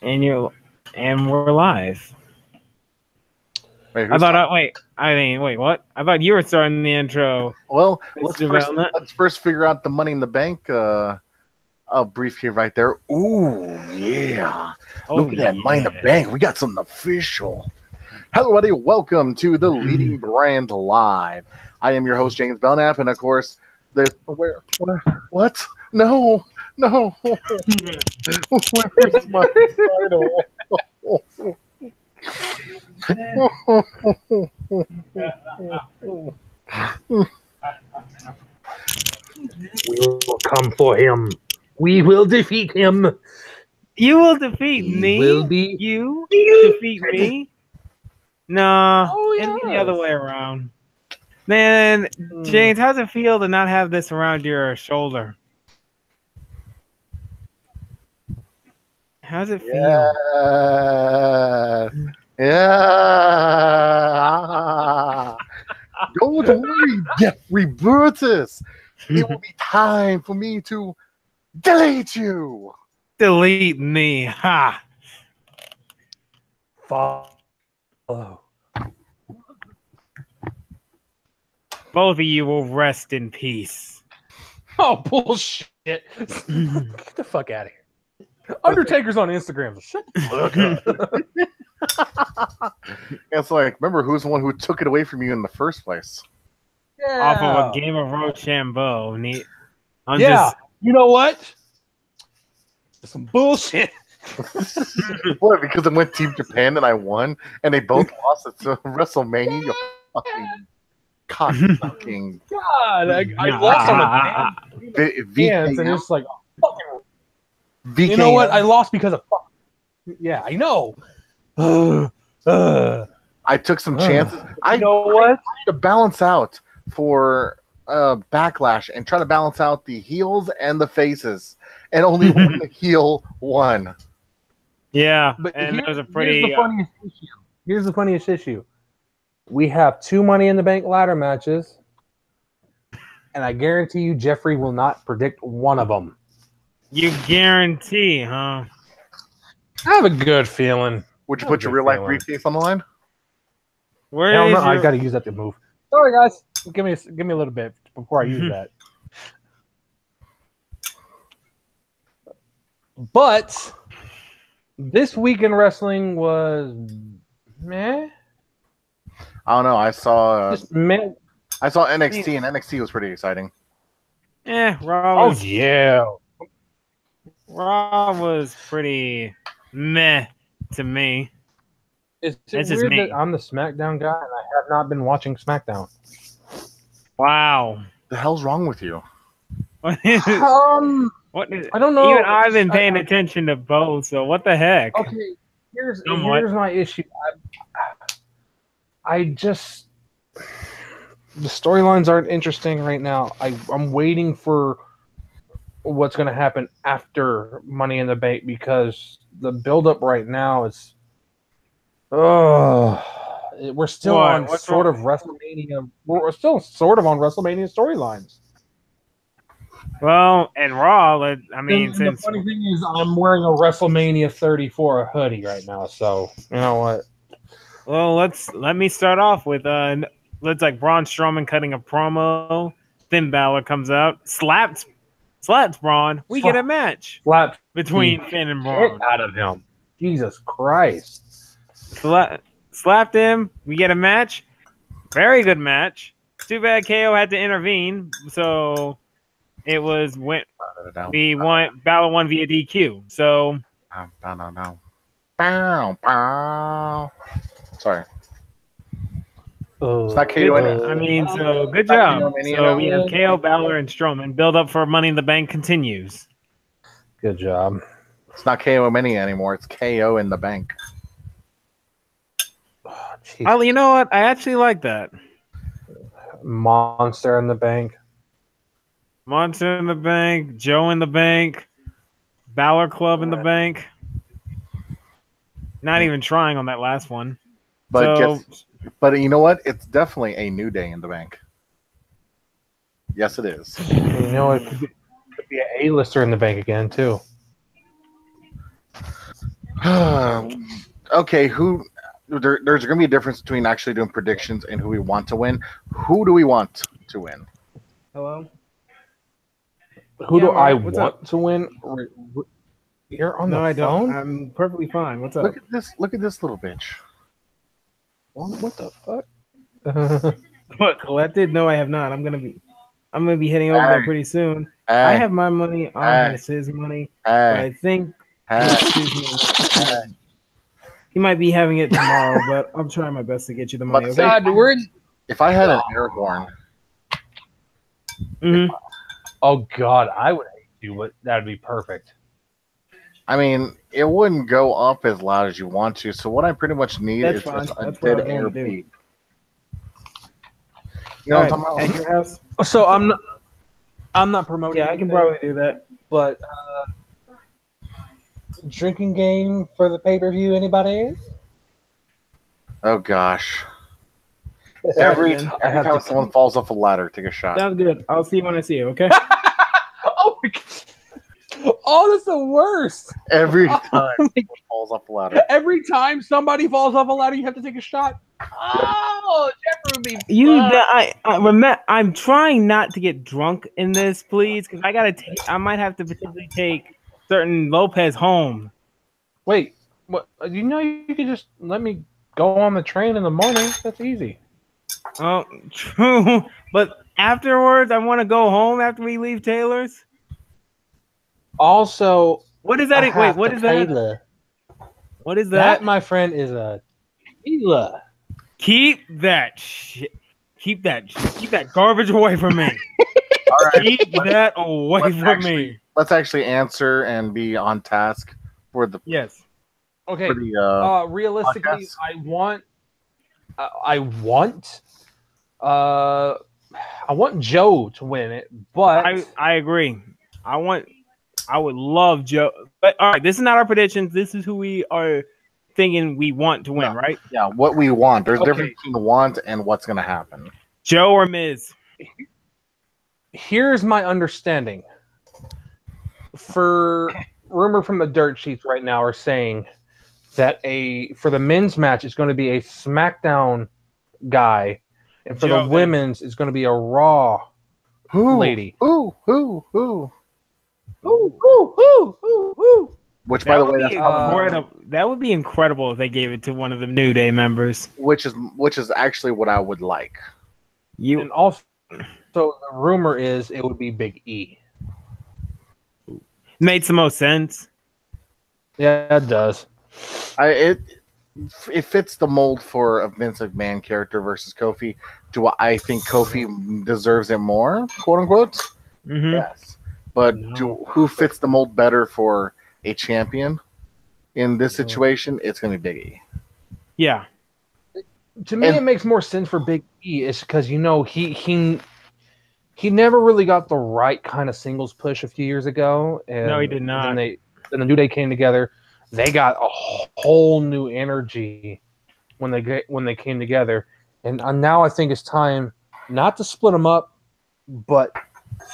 And we're live. Wait, I thought. Wait. What? I thought you were starting the intro. Well, Mr. let's Velnut. first figure out the Money in the Bank brief here right there. Ooh, yeah. Look at that Money in the Bank. We got something official. Hello, everybody. Welcome to the Leading Brand Live. I am your host, James Belknap, and of course, what? No. Where's my title? We will come for him. We will defeat him. You will defeat He me. will be You defeat me. No, Oh, it'd be the yes. other way around. Man, James, how's it feel to not have this around your shoulder? How's it feel? Yeah. Don't worry, Jeffrey Burtis. It will be time for me to delete you. Delete me. Ha. follow. Both of you will rest in peace. Oh, bullshit. Get the fuck out of here. Undertaker's on Instagram. Shut the fuck up. It's like, remember who's the one who took it away from you in the first place? Yeah. Off of a game of Rochambeau. You know what? Some bullshit. What? Because it went Team Japan and I won, and they both lost at WrestleMania. You fucking God, I lost on a dance, and it's like, fucking. You know what? I lost because of fuck. Yeah, I know. I took some chances. You know what? I had to balance out for Backlash and try to balance out the heels and the faces, and only one heel won. Yeah, But and it was a here's pretty. the funniest issue. Here's the funniest issue. We have 2 Money in the Bank ladder matches, and I guarantee you, Jeffrey will not predict one of them. You guarantee, huh? I have a good feeling. Would you put your real life briefcase on the line? Where Hell is no, your... I got to use that to move. Sorry, guys. Give me a little bit before I use that. But this week in wrestling was meh. I don't know. I saw Just meh. I saw NXT, and NXT was pretty exciting. Raw was, yeah. Raw was pretty meh to me. It's This is weird me. that I'm the SmackDown guy and I have not been watching SmackDown. Wow. The hell's wrong with you? What is, I don't know. Even I've been paying attention to both, so what the heck? Okay, here's Somewhat. my issue. I just the storylines aren't interesting right now. I'm waiting for what's going to happen after Money in the Bank because the build-up right now is. We're still on sort of WrestleMania. We're still sort of on WrestleMania storylines. Well, and Raw, I mean, And since the funny thing is, I'm wearing a WrestleMania 34 hoodie right now. So you know what? well, let me start off with looks like Braun Strowman cutting a promo. Finn Balor comes out, slaps Braun. We get a match Slap between Finn and Braun. out of him. Jesus Christ. Slapped him. We get a match. Very good match. Too bad KO had to intervene, so it was Balor won via DQ. So Sorry. It's not KO I mean, so good job. So we have KO, Balor, and Strowman. Build up for Money in the Bank continues. Good job. It's not KO Mania anymore. It's KO in the Bank. Oh, you know what? I actually like that. Monster in the Bank. Monster in the Bank, Joe in the Bank, Balor Club in the Bank. Not even trying on that last one. But you know what? It's definitely a New Day in the Bank. Yes, it is. You know, it could be an A-lister in the Bank again, too. Okay, there's going to be a difference between actually doing predictions and who we want to win. Who do we want to win? Hello? Who do I What's want up? to win? You're on No, the I don't. phone? I'm perfectly fine. What's up? Look at this little bitch. What the fuck? What, collected? No, I have not. I'm gonna be heading over there pretty soon. I have my money. Arm has his money. But I think he might be having it tomorrow, but I'm trying my best to get you the money. Okay? God, if I had an air horn, oh God, I would hate you, but that'd be perfect. I mean, it wouldn't go up as loud as you want to. So what I pretty much need is just a dead air beat. You know what I'm talking about? At your house? So I'm not promoting. Yeah, I can probably do that. But drinking game for the pay-per-view, anybody? Oh gosh. Every time someone falls off a ladder, take a shot. Sounds good. I'll see you when I see you, okay? Oh my God. Oh, that's the worst. Every time someone falls off a ladder. Every time somebody falls off a ladder, you have to take a shot. Oh, Jeffrey would be I'm trying not to get drunk in this, please, because I might have to potentially take certain Lopez home. Wait, what? You know, you could just let me go on the train in the morning. That's easy. Oh, true. But afterwards, I want to go home after we leave Taylor's. Also, what is that? Wait, what is that? What is that? That, my friend, is a tequila. Keep that shit. Keep that garbage away from me. All right. Keep that away from me. Let's actually answer and be on task for the Okay. For the, realistically, podcast. I want Joe to win it, but I agree. I would love Joe. But all right, this is not our predictions. This is who we are thinking we want to win, right? Yeah, what we want. There's a difference between want and what's going to happen. Joe or Miz? Here's my understanding. For rumor from the dirt sheets right now are saying that for the men's match it's going to be a SmackDown guy, and for the women's it's going to be a Raw lady. Which, by the way, that would be incredible if they gave it to one of the New Day members. Which is actually what I would like. And also, the rumor is it would be Big E. Makes the most sense. Yeah, it does. It fits the mold for a Vince McMahon character versus Kofi. Do I think Kofi deserves it more, quote unquote? Mm-hmm. Yes. But who fits the mold better for a champion in this situation? It's going to be Big E. Yeah. To me, it makes more sense for Big E. It's because he never really got the right kind of singles push a few years ago. And no, he did not. Then the New Day came together. They got a whole new energy when they came together, and now I think it's time not to split them up, but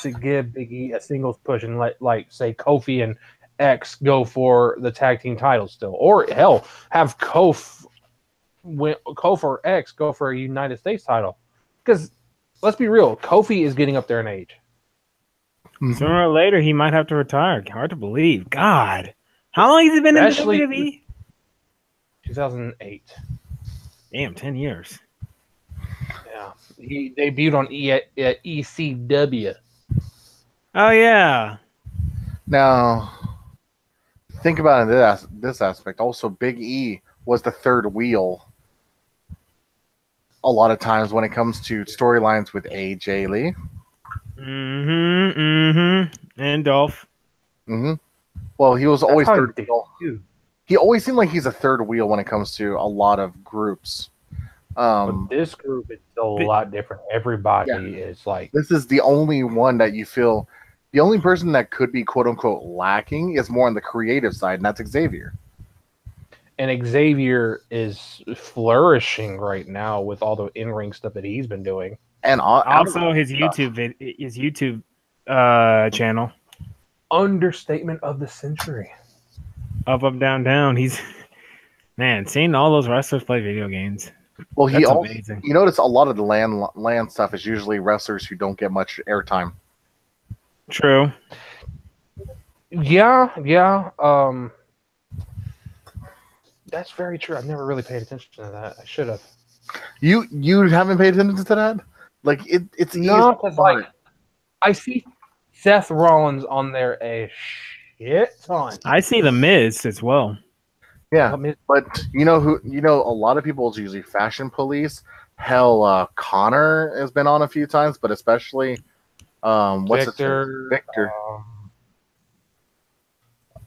to give Big E a singles push and let, say, Kofi and X go for the tag team titles still, or hell, have Kofi or X go for a United States title. Because let's be real, Kofi is getting up there in age. Sooner or later, he might have to retire. Hard to believe. God. How long has he been in the WWE? 2008. Damn, 10 years. Yeah. He debuted on ECW. Oh, yeah. Now, think about this aspect. Also, Big E was the third wheel a lot of times when it comes to storylines with AJ Lee. And Dolph. Well, he was always third wheel. He always seemed like he's a third wheel when it comes to a lot of groups. But this group is a lot different. Everybody is like... This is the only one that you feel... The only person that could be quote-unquote lacking is more on the creative side, and that's Xavier. And Xavier is flourishing right now with all the in-ring stuff that he's been doing. And also his YouTube channel. Understatement of the century. Up, up, down, down. He's man. Seeing all those wrestlers play video games. Well, he That's also, amazing. you notice a lot of the land stuff is usually wrestlers who don't get much airtime. True. Yeah. That's very true. I've never really paid attention to that. I should have. You haven't paid attention to that? Like it's No, easy. because like I see Seth Rollins on there a shit ton. I see the Miz as well. Yeah, I mean, but you know who? You know, a lot of people is usually Fashion Police. Hell, Connor has been on a few times, but especially what's Victor. Victor.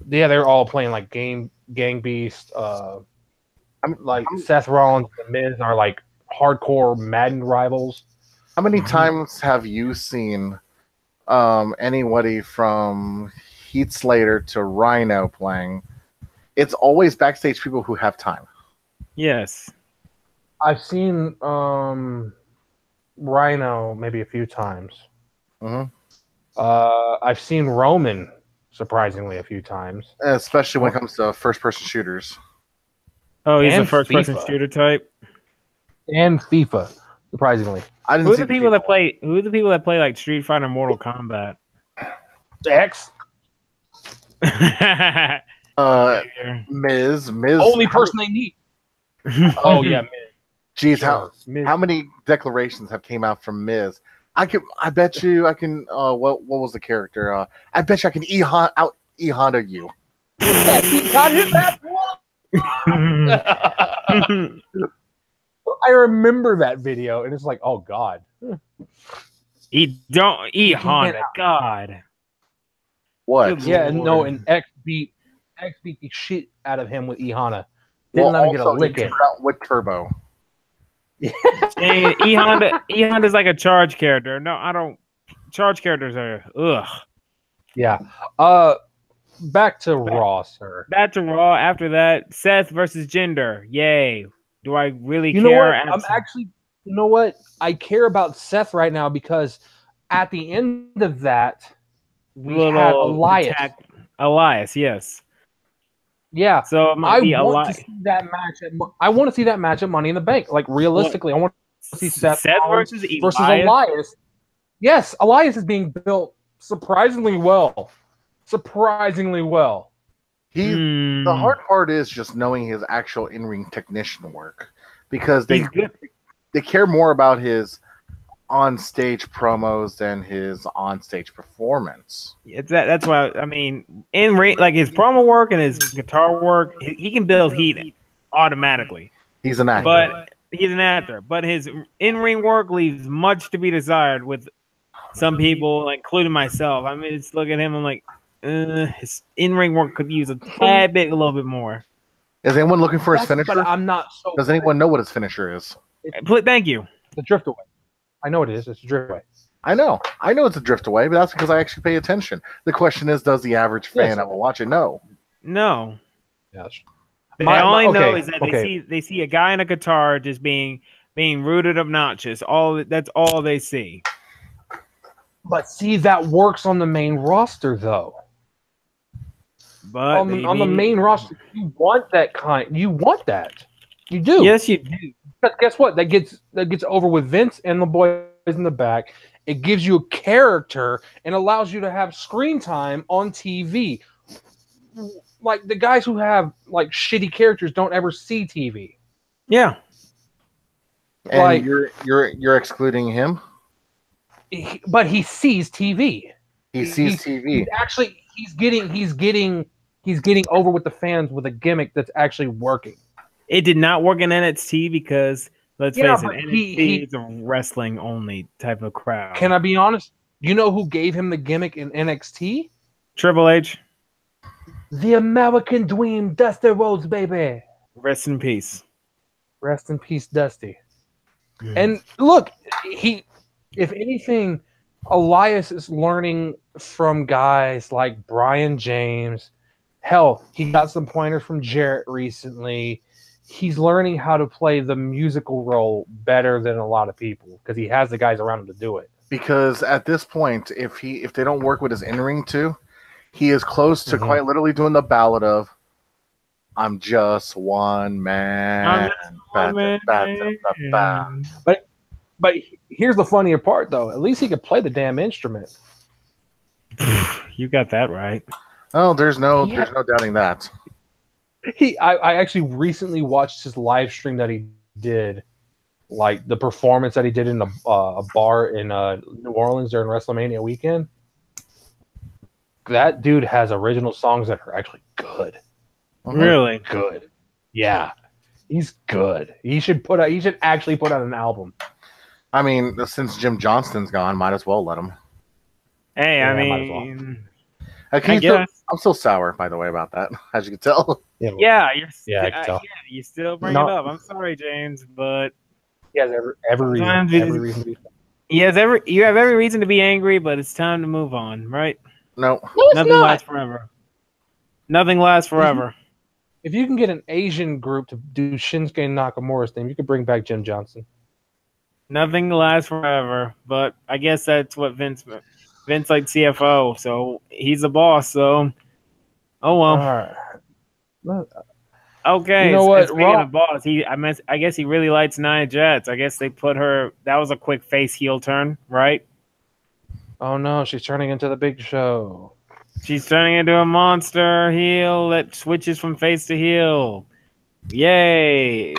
Yeah, they're all playing like Gang Beast. Seth Rollins and Miz are like hardcore Madden rivals. How many times have you seen anybody from Heath Slater to Rhino playing? It's always backstage people who have time. Yes. I've seen Rhino maybe a few times. Mm-hmm. I've seen Roman surprisingly a few times. Especially when it comes to first-person shooters. Oh, he's a And first-person FIFA. shooter type. And FIFA, surprisingly. I didn't Who are see the people that play? Who are the people that play like Street Fighter, Mortal Kombat? X. Miz. Only person they need. Oh yeah, Miz. Geez, Miz. how many declarations have came out from Miz? I bet you I can. What was the character? I bet you I can out Honda you. He got his ass I remember that video, and it's like, oh god. Don't eat Honda. can't- God. What? Good Yeah, Lord. no, and X beat the shit out of him with Ihana. Didn't let him get a also, lick he in. took out with Turbo. And E Honda's like a charge character. No, I don't. Charge characters are ugh. Yeah. Back to Raw, sir. Back to Raw. After that, Seth versus Jinder. Yay. Do I really You know care? what? You know what? I care about Seth right now because at the end of that, we had Elias. Elias, yes. Yeah. So it might I be want to Elias. see that match. I want to see that match at Money in the Bank. Like realistically, I want to see Seth Rollins versus Elias. Yes, Elias is being built surprisingly well. Surprisingly well. The hard part is just knowing his actual in-ring technician work because they care more about his on-stage promos than his on-stage performance. That's why I mean, in ring, like his promo work and his guitar work, he can build heat automatically. He's an actor, but he's an actor. But his in-ring work leaves much to be desired with some people, including myself. I mean, just look at him. I'm like, his in-ring work could use a tad bit, a little bit more. Is anyone looking for his finisher? But I'm not so. Does anyone know what his finisher is? Thank you. The drift away. I know it is. It's a drift away. I know it's a drift away, but that's because I actually pay attention. The question is, does the average fan that will watch it know? No. Yes. All I know is that they see a guy in a guitar just being rude and obnoxious. That's all they see. But see, that works on the main roster, though. But on the main roster, you want that kind. You want that. You do. Yes, you do. But guess what? That gets over with Vince and the boys in the back. It gives you a character and allows you to have screen time on TV. Like the guys who have like shitty characters don't ever see TV. Yeah. And like you're excluding him. But he sees TV. He sees TV. He's getting over with the fans with a gimmick that's actually working. It did not work in NXT because let's face it, NXT is a wrestling only type of crowd. Can I be honest? You know who gave him the gimmick in NXT? Triple H. The American Dream, Dusty Rhodes, baby. Rest in peace. Rest in peace, Dusty. And look, if anything, Elias is learning from guys like Brian James. Hell, he got some pointers from Jarrett recently. He's learning how to play the musical role better than a lot of people because he has the guys around him to do it. Because at this point, if they don't work with his in-ring too, he is close to quite literally doing the ballad of I'm just one man. But here's the funnier part, though. At least he could play the damn instrument. You got that right. Oh, there's no doubting that. I actually recently watched his live stream that he did, like the performance that he did in a bar in New Orleans during WrestleMania weekend. That dude has original songs that are actually good. Really good. Yeah, he's good. He should actually put out an album. I mean, since Jim Johnston's gone, might as well let him. Hey, Yeah, I might as mean, I guess. I'm still sour, by the way, about that, as you can tell. Yeah, I can tell. You still bring it up. I'm sorry, James, but he has every reason to be. You have every reason to be angry, but it's time to move on, right? No, nothing lasts forever. Nothing lasts forever. If you can get an Asian group to do Shinsuke Nakamura's thing, you could bring back Jim Johnson. Nothing lasts forever, but I guess that's what Vince like CFO, so he's the boss. So, oh well. All right. Okay, you know what? Speaking of boss, I guess he really likes Nia Jax. I guess they put her. That was a quick face heel turn, right? Oh no, she's turning into the Big Show. She's turning into a monster heel that switches from face to heel. Yay!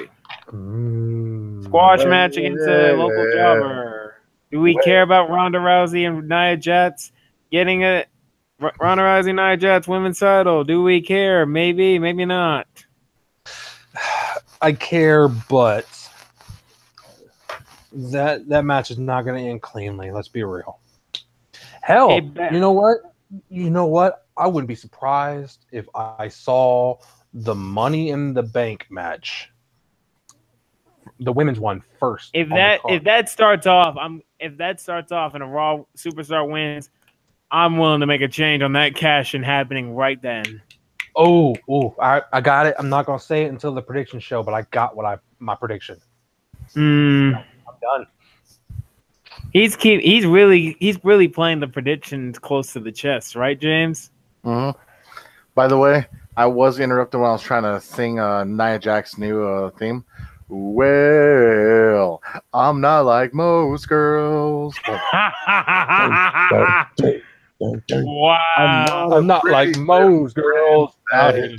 Squash match against a local jobber. Do we care about Ronda Rousey and Nia Jax getting a Ronda Rousey Nia Jax women's title? Do we care? Maybe, maybe not. I care, but that match is not going to end cleanly. Let's be real. Hell, you know what? I wouldn't be surprised if I saw the Money in the Bank match, the women's one first. If that starts off and a Raw superstar wins, I'm willing to make a change on that cash-in happening right then. I got it. I'm not gonna say it until the prediction show, but I got my prediction. I'm done. He's really playing the predictions close to the chest, right, James? Mm-hmm. By the way, I was interrupted when I was trying to sing Nia Jax's new theme. Well, I'm not like most girls. Wow. I'm not like most girls out here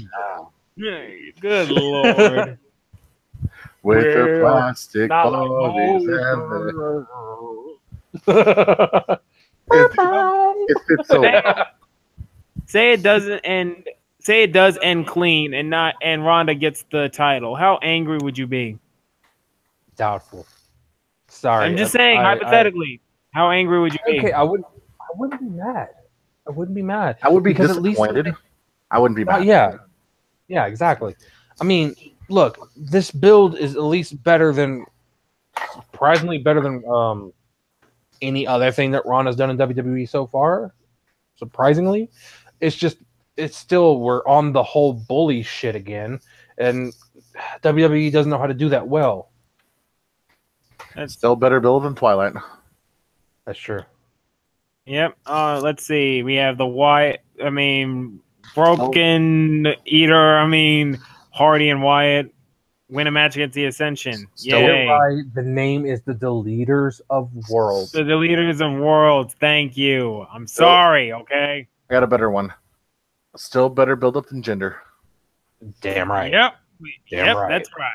now. Good Lord. With their plastic bodies it fits so well. Say it does end clean and Ronda gets the title. How angry would you be? Doubtful. Sorry. I'm just saying, hypothetically, how angry would you be? Okay, I wouldn't be mad. I wouldn't be mad. I would be disappointed. I wouldn't be mad. Yeah, exactly. I mean, look, this build is at least surprisingly better than any other thing that Ronda's done in WWE so far. Surprisingly, it's still we're on the whole bully shit again, and WWE doesn't know how to do that well. It's still better build than Twilight. That's true. Yep. Let's see. We have Broken Eater. Hardy and Wyatt win a match against the Ascension. Yay. Right. The name is the Deleters of Worlds. The Deleters of Worlds. Thank you. I'm sorry. Okay. I got a better one. Still better build up than Gender. Damn right. Yep. Damn right. That's right.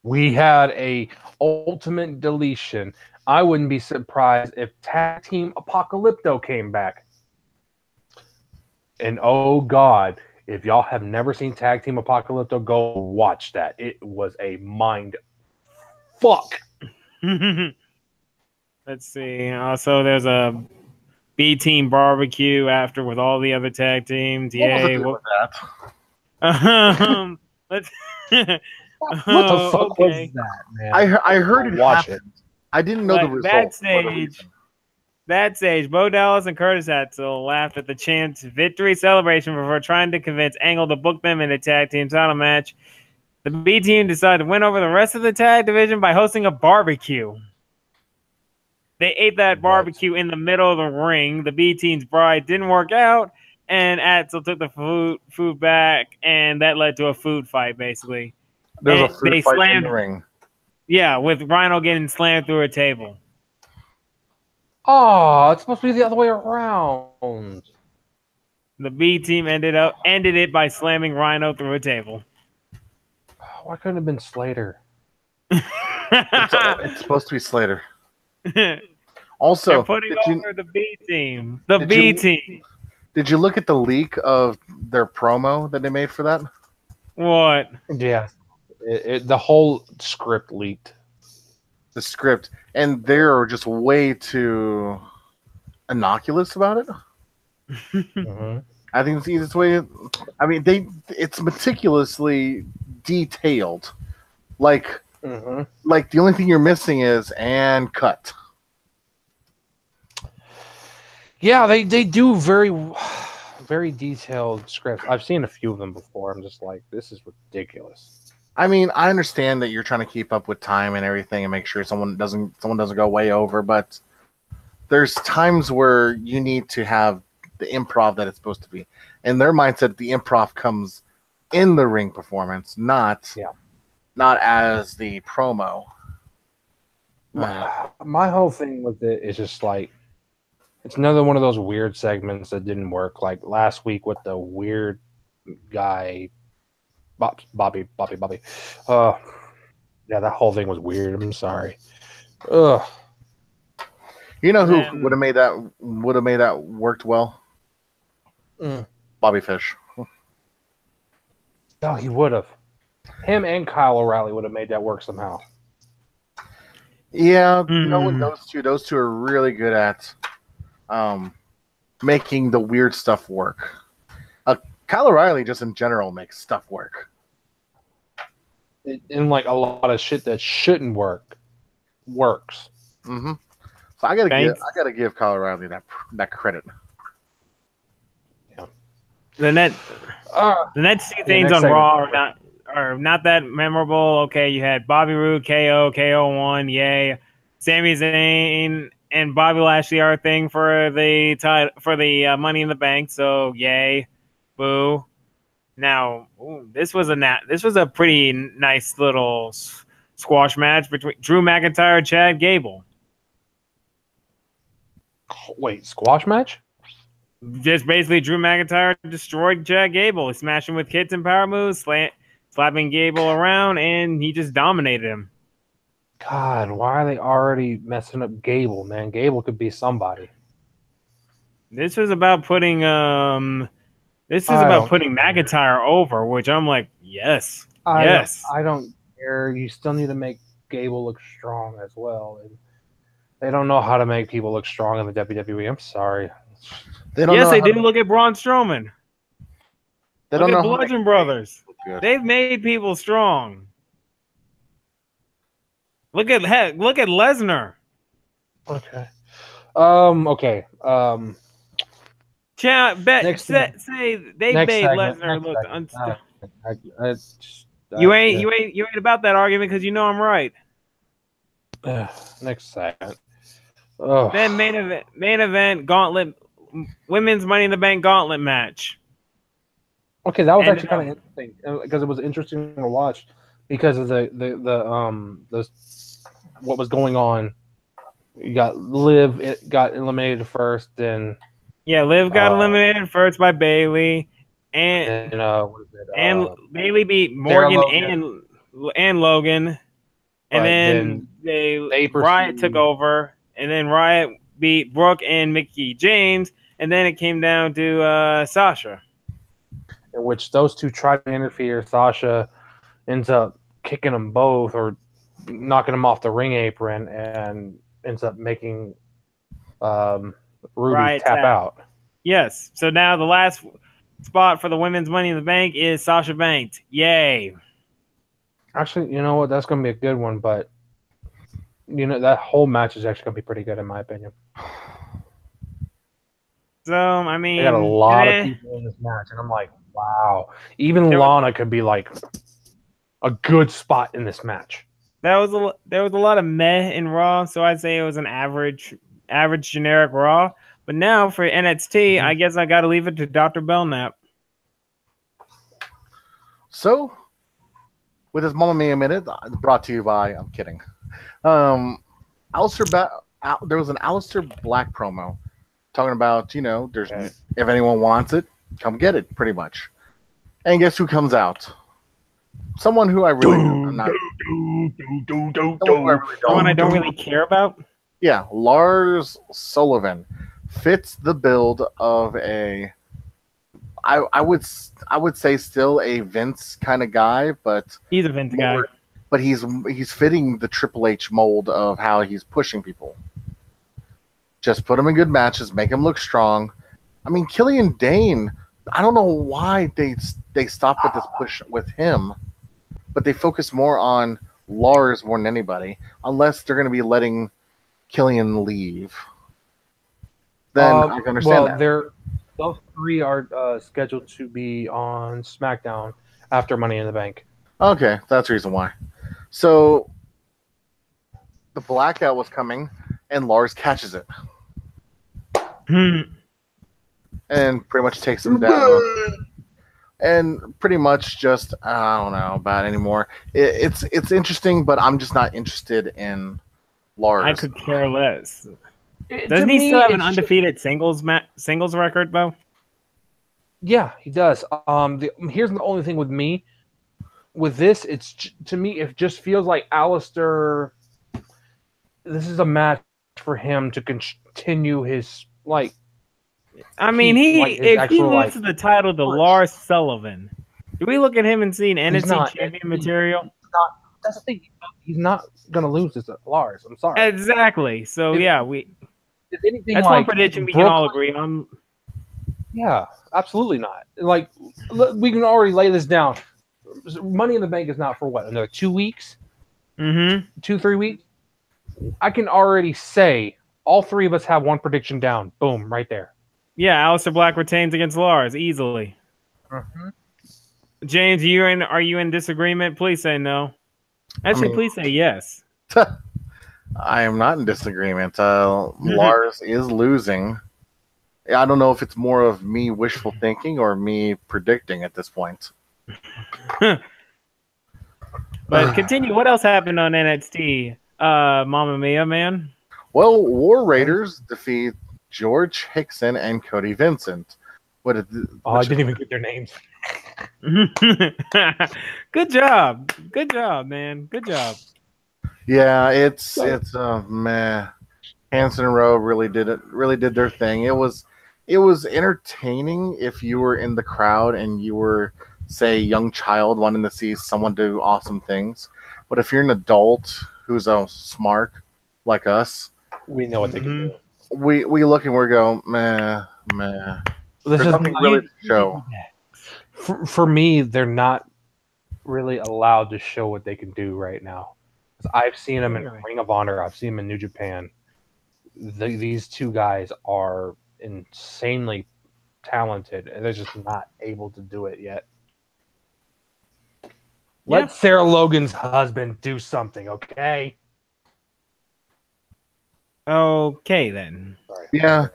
We had a ultimate deletion. I wouldn't be surprised if Tag Team Apocalypto came back. And oh God, if y'all have never seen Tag Team Apocalypto, go watch that. It was a mind fuck. Let's see. Also, there's a B Team Barbecue after with all the other tag teams. Yay! What Let's. What the fuck was that, man? I heard it happen. I didn't know the result. Backstage, Bo Dallas and Curtis Axel laughed at the chant's victory celebration before trying to convince Angle to book them in a tag team title match. The B team decided to win over the rest of the tag division by hosting a barbecue. They ate that barbecue in the middle of the ring. The B team's bride didn't work out, and Axel took the food back, and that led to a food fight, basically. There's And a food they fight in slammed- the ring. Yeah, with Rhino getting slammed through a table. Oh, it's supposed to be the other way around. The B team ended it by slamming Rhino through a table. Why couldn't it have been Slater? It's supposed to be Slater. They're Also, putting did you, over the B team. The Did B you- team. did you look at the leak of their promo that they made for that? What? Yeah. The whole script leaked. The script, and they're just way too innocuous about it. Mm-hmm. I think it's the easiest way. I mean, it's meticulously detailed. Like the only thing you're missing is and cut. Yeah, they do very, very detailed scripts. I've seen a few of them before. I'm just like, this is ridiculous. I mean, I understand that you're trying to keep up with time and everything and make sure someone doesn't go way over, but there's times where you need to have the improv that it's supposed to be. In their mindset, the improv comes in the ring performance, not as the promo. My whole thing with it is just like, it's another one of those weird segments that didn't work. Like last week with the weird guy, Bobby. Yeah, that whole thing was weird. I'm sorry. Ugh. You know who would have made that worked well? Bobby Fish. Oh, he would have. Him and Kyle O'Reilly would have made that work somehow. Yeah, those two are really good at making the weird stuff work. Kyle O'Reilly just in general makes stuff work. In like a lot of shit that shouldn't work, works. Mm-hmm. So I gotta give Kyle O'Reilly that credit. Yeah. The next two things on Raw are not that memorable. Okay, you had Bobby Roode, KO won, yay. Sami Zayn and Bobby Lashley are a thing for the Money in the Bank, so yay, boo. Now, this was a pretty nice little squash match between Drew McIntyre and Chad Gable. Wait, squash match? Just basically Drew McIntyre destroyed Chad Gable. He smashed him with kicks and power moves, slapping Gable around, and he just dominated him. God, why are they already messing up Gable, man? Gable could be somebody. This was about putting McIntyre over, which I'm like, yes. I don't care. You still need to make Gable look strong as well. And they don't know how to make people look strong in the WWE. I'm sorry. They do. Look at Braun Strowman. Look at Bludgeon Brothers. They've made people strong. Look at Lesnar. Okay. Okay. Say they made Lesnar look unstoppable. You ain't about that argument because you know I'm right. Next segment. Oh. Then main event gauntlet, women's Money in the Bank gauntlet match. Okay, that was actually kind of interesting because it was interesting to watch because of the what was going on. You got Liv, it got eliminated first, then Liv got eliminated first by Bayley, and Bayley beat Morgan and Logan, and then Riot took over, and then Riot beat Brooke and Mickie James, and then it came down to Sasha. In which those two tried to interfere. Sasha ends up kicking them both or knocking them off the ring apron and ends up making Ruby tap out. Yes. So now the last spot for the women's Money in the Bank is Sasha Banks. Yay. Actually, you know what? That's going to be a good one, but that whole match is actually going to be pretty good in my opinion. So, I mean, they got a lot of people in this match, and I'm like, wow. Even Lana could be like a good spot in this match. There was a lot of meh in Raw, so I'd say it was an average generic Raw. But now for NXT, I guess I got to leave it to Dr. Belknap. So, with his Mamma Mia Minute, brought to you by, I'm kidding. There was an Aleister Black promo talking about, there's if anyone wants it, come get it, pretty much. And guess who comes out? Someone who I really Someone I don't really care about? Yeah, Lars Sullivan fits the build of I would say still a Vince kind of guy, but he's a Vince guy. But he's fitting the Triple H mold of how he's pushing people. Just put him in good matches, make him look strong. I mean, Killian Dane, I don't know why they stopped with this push with him, but they focus more on Lars more than anybody, unless they're going to be letting Killian leave. Then I can understand that. Those three are scheduled to be on SmackDown after Money in the Bank. Okay, that's the reason why. So the blackout was coming, and Lars catches it. And pretty much takes him down. And pretty much just, I don't know about it anymore. It's interesting, but I'm just not interested in Lars. I could care less. Doesn't he still have an undefeated singles record, though? Yeah, he does. Here's the only thing with me. With this, to me, it just feels like Aleister. This is a match for him to continue his if he loses the title to Lars Sullivan, do we look at him and see an NXT champion material? That's the thing. He's not gonna lose this to Lars. I'm sorry. Exactly. So if anything, that's one prediction we can all agree on. Yeah, absolutely not. We can already lay this down. Money in the Bank is not for what, another 2 weeks? 2-3 weeks? I can already say all three of us have one prediction down. Boom, right there. Yeah, Aleister Black retains against Lars easily. James, are you in disagreement? Please say no. Actually, please say yes. I am not in disagreement. Lars is losing. I don't know if it's more of me wishful thinking or me predicting at this point. But continue. What else happened on NXT? Mamma Mia, man. Well, War Raiders defeat George Hickson and Cody Vincent. I didn't even get their names. Good job, man. Good job. Yeah, it's meh. Hanson and Rowe really did their thing. It was entertaining if you were in the crowd and you were, say, a young child wanting to see someone do awesome things. But if you're an adult who's smart like us, we know what they can do. We look and we go, meh. There's something really to show. For me, they're not really allowed to show what they can do right now. I've seen them in Ring of Honor. I've seen them in New Japan. These two guys are insanely talented, and they're just not able to do it yet. Let Sarah Logan's husband do something, okay? Okay, then. Sorry. Yeah.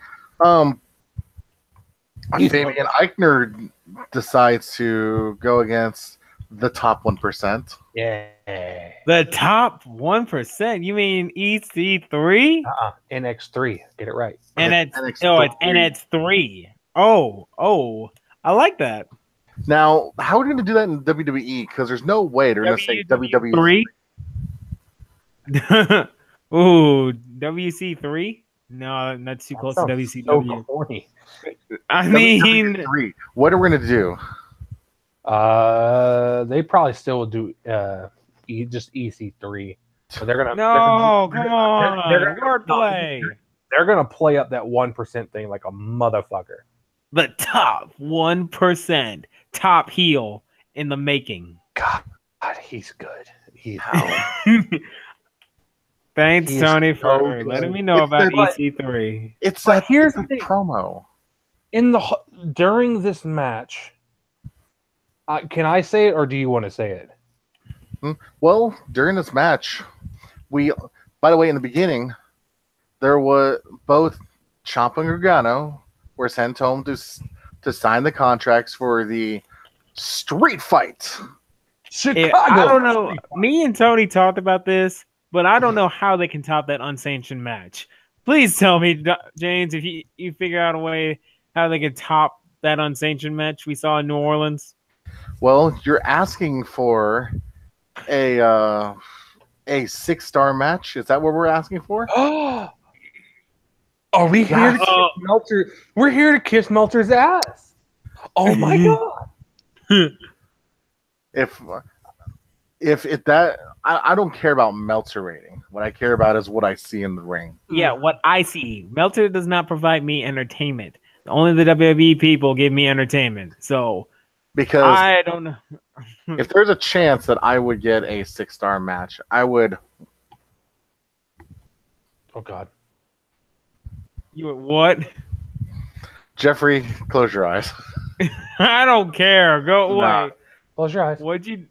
Fabian Eichner decides to go against the top 1%. Yeah. The top 1%? You mean EC3? NX3. Get it right. It's NX3. Oh, I like that. Now, how are we going to do that in WWE? Because there's no way they're going to say WWE. Ooh, WC3? No, that's too close to WCW. So I mean, WC3. What are we going to do? They probably still will do just EC3. So they're gonna come on, wordplay. They're gonna play up that 1% thing like a motherfucker. The top 1%, top heel in the making. God, he's good. Thanks, Tony, for letting me know about EC3. Here's the promo. During this match, can I say it or do you want to say it? Well, during this match, by the way, in the beginning, there was both Ciampa and Gargano were sent home to sign the contracts for the street fight. Chicago. I don't know. Me and Tony talked about this, but I don't know how they can top that unsanctioned match. Please tell me, James, if you figure out a way how they can top that unsanctioned match we saw in New Orleans. Well, you're asking for a 6-star match. Is that what we're asking for? Are we here to kiss Meltzer? We're here to kiss Meltzer's ass. Oh my god! If that, I don't care about Meltzer rating. What I care about is what I see in the ring. Yeah, what I see. Meltzer does not provide me entertainment. Only the WWE people give me entertainment. So, because I don't know. If there's a chance that I would get a 6-star match, I would. Oh god! You would what? Jeffrey, close your eyes. I don't care. Go away. Nah. Close your eyes. What'd you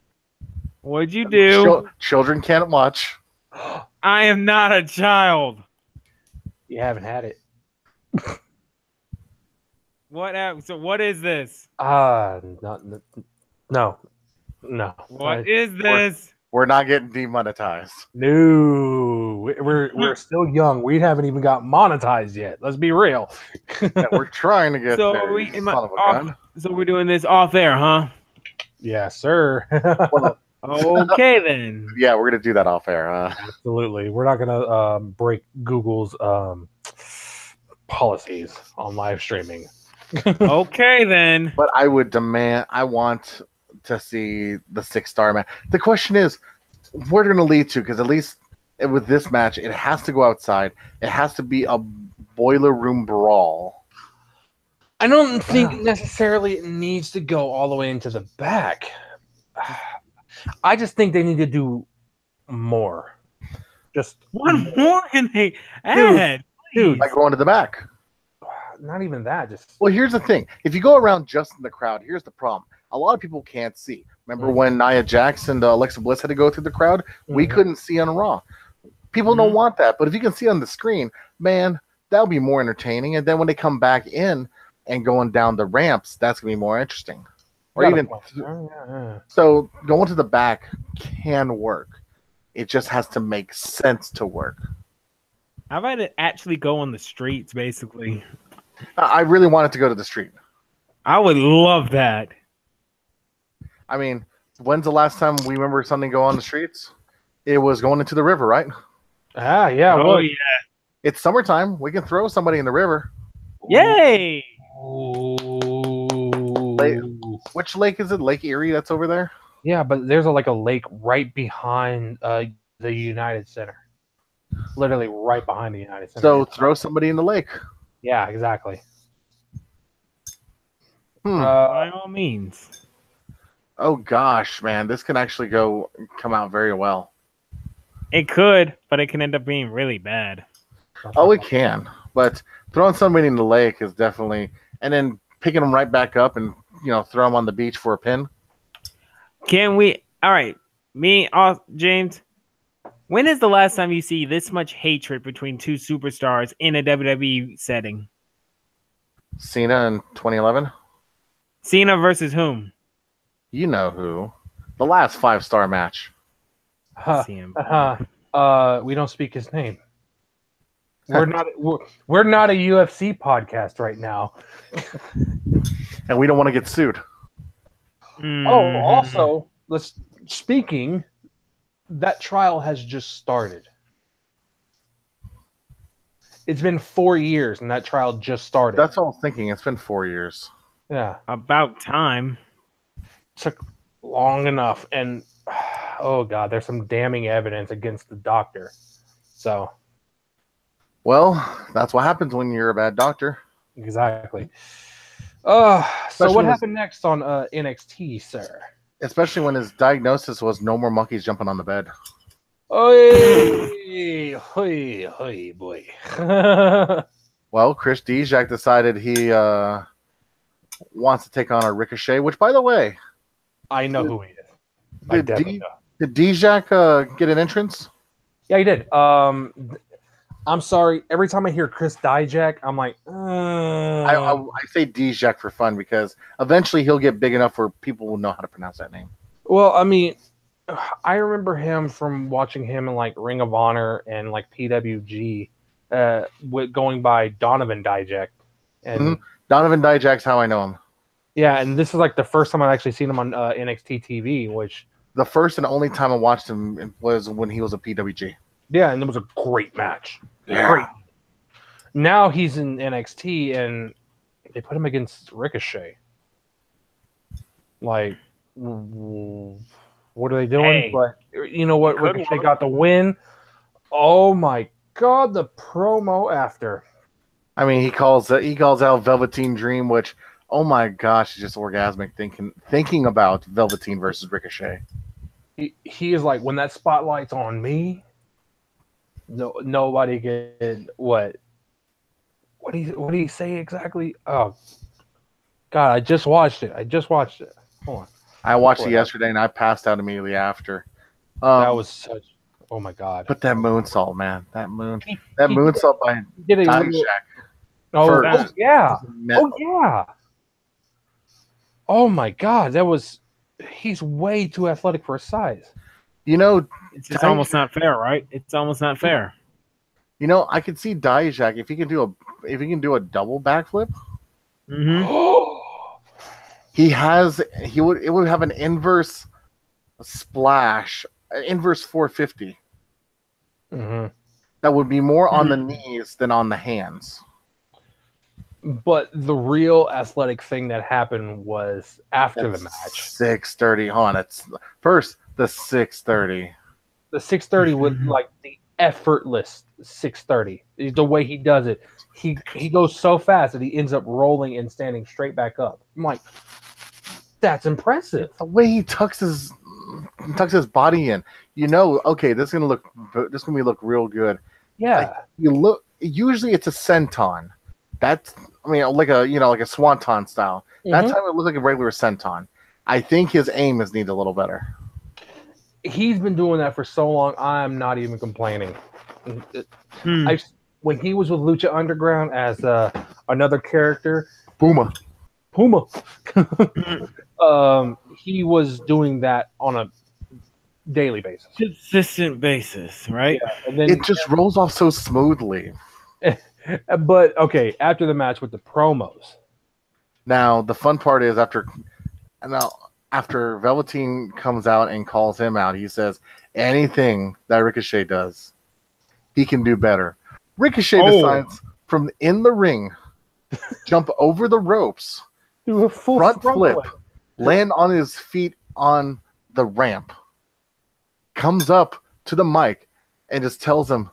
do? Children can't watch. I am not a child. You haven't had it. So what is this? No. What is this? We're not getting demonetized. No, we're still young. We haven't even got monetized yet. Let's be real. Yeah, we're trying to get so there. So we're doing this off air, huh? Yeah, sir. Okay then. Yeah, we're gonna do that off air. Absolutely, we're not gonna break Google's policies on live streaming. Okay then. But I want to see the 6-star match. The question is, where they're going to lead to? Because at least with this match, it has to go outside. It has to be a boiler room brawl. I don't think necessarily it needs to go all the way into the back. I just think they need to do more. Just one more can they add? Dude, like going to the back. Not even that. Just well, here's the thing. If you go around just in the crowd, here's the problem. A lot of people can't see. Remember when Nia Jax and Alexa Bliss had to go through the crowd? We couldn't see on Raw. People don't want that. But if you can see on the screen, man, that'll be more entertaining. And then when they come back in and going down the ramps, that's going to be more interesting. Or even so going to the back can work. It just has to make sense to work. How about it actually go on the streets, basically? I really want it to go to the street. I would love that. I mean, when's the last time we remember something go on the streets? It was going into the river, right? Yeah. Oh, yeah. It's summertime. We can throw somebody in the river. Yay! Which lake is it? Lake Erie that's over there? Yeah, but there's a lake right behind the United Center. Literally right behind the United Center. So throw somebody in the lake. Yeah, exactly. By all means. Oh gosh, man, this can actually come out very well. It could, but it can end up being really bad. Oh, it can. But throwing somebody in the lake is definitely, and then picking them right back up and throw them on the beach for a pin. Can we? All right, James. When is the last time you see this much hatred between two superstars in a WWE setting? Cena in 2011. Cena versus whom? You know who? The last 5-star match. We don't speak his name. We're not a UFC podcast right now, and we don't want to get sued. Oh, also, speaking. That trial has just started. It's been 4 years, and that trial just started. That's what I was thinking. It's been 4 years. Yeah. About time. Took long enough, and oh god, there's some damning evidence against the doctor. So, well, that's what happens when you're a bad doctor. Exactly. So what happened next on NXT, sir? Especially when his diagnosis was no more monkeys jumping on the bed. Oy, boy. Well, Chris Dijak decided he wants to take on a Ricochet, which, by the way, I know who he is. Did Dijak get an entrance? Yeah, he did. I'm sorry. Every time I hear Chris Dijak, I'm like, I say Dijak for fun because eventually he'll get big enough where people will know how to pronounce that name. Well, I mean, I remember him from watching him in like Ring of Honor and like PWG, with going by Donovan Dijak, and Donovan Dijak's how I know him. yeah, and this is like the first time I've actually seen him on NXT TV, which The first and only time I watched him was when he was a PWG. yeah, and it was a great match. Great. Now he's in NXT and they put him against Ricochet. Like, what are they doing? Hey, but you know what? Ricochet got the win. Oh my god, the promo after. I mean, he calls out Velveteen Dream, which, oh my gosh, is just orgasmic thinking about Velveteen versus Ricochet. He is like, when that spotlight's on me, nobody can what do you say exactly? Oh god, I just watched it. Hold on. I watched it yesterday and I passed out immediately after. That was such. Oh my god! But that moonsault, man, that moonsault by Did a Dijak. oh First. yeah! Oh yeah! Oh my god, he's way too athletic for his size. You know, it's almost not fair, right? It's almost not fair. You know, I could see Dijak if he can do a double backflip. Mm-hmm. It would have an inverse splash, an inverse 450. Mm-hmm. That would be more on the knees than on the hands. But the real athletic thing that happened was after the match. 630. Hold on. It's first the 630. The 630 was like the effortless 630. The way he does it. He goes so fast that he ends up rolling and standing straight back up. I'm like, that's impressive. The way he tucks his body in. You know, okay, this is gonna look real good. Yeah. Like, usually it's a senton. That's like a swanton style. That time it looked like a regular senton. I think his aim is needed a little better. He's been doing that for so long. I'm not even complaining. When he was with Lucha Underground as another character, Puma, he was doing that on a daily basis, consistent basis, right? Yeah, and then it just rolls off so smoothly. But okay, after the match with the promos. Now the fun part is after Velveteen comes out and calls him out, he says anything that Ricochet does, he can do better. Ricochet decides from in the ring, jump over the ropes, do a full front flip, land on his feet on the ramp, comes up to the mic, and just tells him,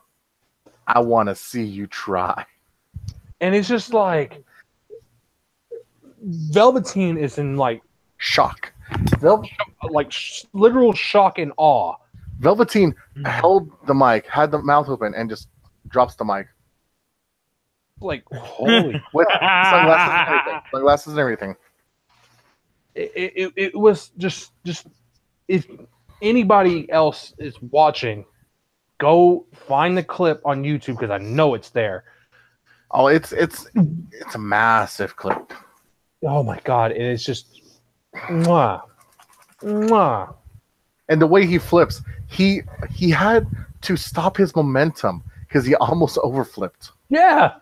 I want to see you try. And it's just like Velveteen is in like shock. Literal shock and awe. Velveteen held the mic, had the mouth open, and just drops the mic. Like, holy. With sunglasses and everything. It was just if anybody else is watching, go find the clip on YouTube because I know it's there. Oh, it's a massive clip. Oh my god, it is just mwah. Mwah. And the way he flips, he had to stop his momentum because he almost overflipped. Yeah.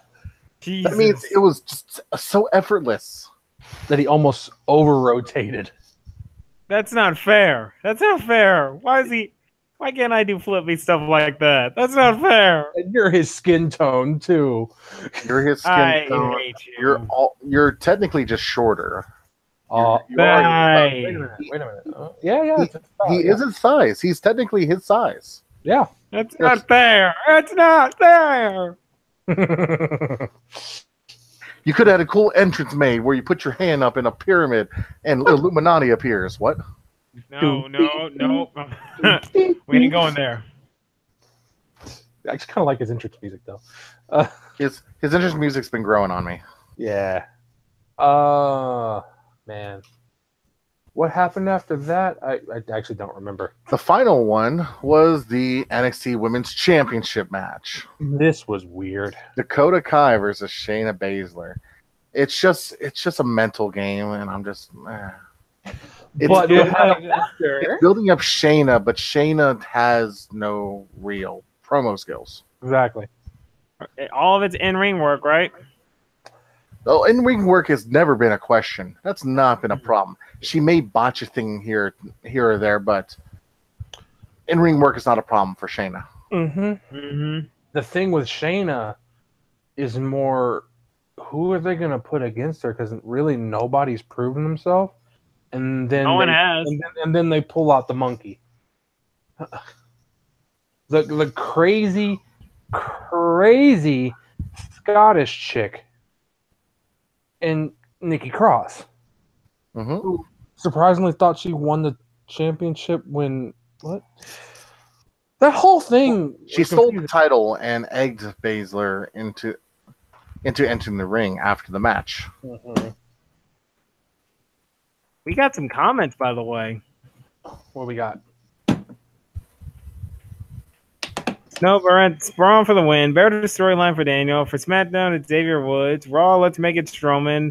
Jesus. That means it was just so effortless that he almost over-rotated. That's not fair. That's not fair. Why can't I do flippy stuff like that? That's not fair. And you're his skin tone too. You're his skin tone. I hate you. You're technically just shorter. Wait a minute. Yeah. He is his size. He's technically his size. Yeah. That's not fair. That's not fair. You could have had a cool entrance made where you put your hand up in a pyramid and Illuminati appears. What? No. We ain't going there. I just kind of like his entrance music though. His entrance music's been growing on me. Yeah. Man. What happened after that? I actually don't remember. The final one was the NXT Women's Championship match. This was weird. Dakota Kai versus Shayna Baszler. It's just a mental game, and I'm just. It's building up Shayna, but Shayna has no real promo skills. Exactly. All of it's in-ring work, right? Oh, in-ring work has never been a question. That's not been a problem. She may botch a thing here or there, but in-ring work is not a problem for Shayna. The thing with Shayna is more, who are they going to put against her? Because really nobody's proven themselves. And then no one has. And then they pull out the monkey. The crazy Scottish chick and Nikki Cross, who surprisingly thought she won the championship when what? That whole thing. She stole the title and egged Baszler into entering the ring after the match. We got some comments, by the way. What we got? Snow Barrett, Braun for the win. Better storyline for Daniel. For SmackDown, it's Xavier Woods. Raw, let's make it Strowman.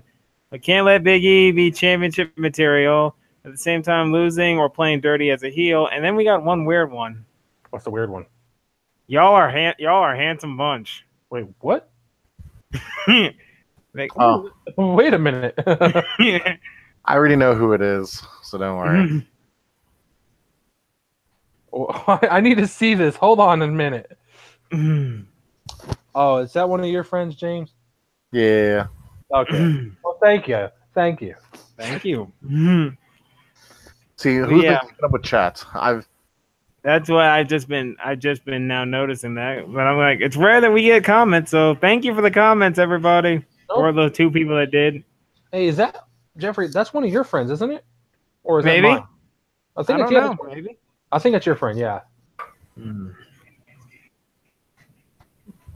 I can't let Big E be championship material. At the same time, losing or playing dirty as a heel. And then we got one weird one. What's the weird one? Y'all are a handsome bunch. Wait, what? Wait a minute. I already know who it is, so don't worry. I need to see this. Hold on a minute. Oh, is that one of your friends, James? Yeah. Okay. Well, thank you. Thank you. See, who's been keeping up with chats? That's why I've just been now noticing that. But I'm like, it's rare that we get comments, so thank you for the comments, everybody. Nope. Or the two people that did. Hey, is that Jeffrey? That's one of your friends, isn't it? Or is maybe? That mine? I think it's know. Maybe. I think it's your friend. Yeah.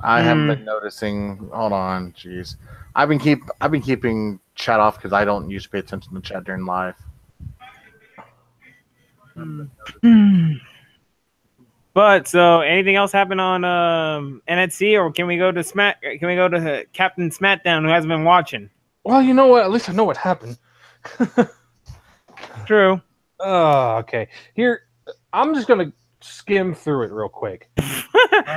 I haven't been noticing. Hold on, jeez. I've been keeping chat off because I don't usually pay attention to chat during live. But so, anything else happen on NXT, or can we go to Can we go to Captain SmackDown, who hasn't been watching? Well, you know what? At least I know what happened. True. Okay. Here, I'm just gonna skim through it real quick.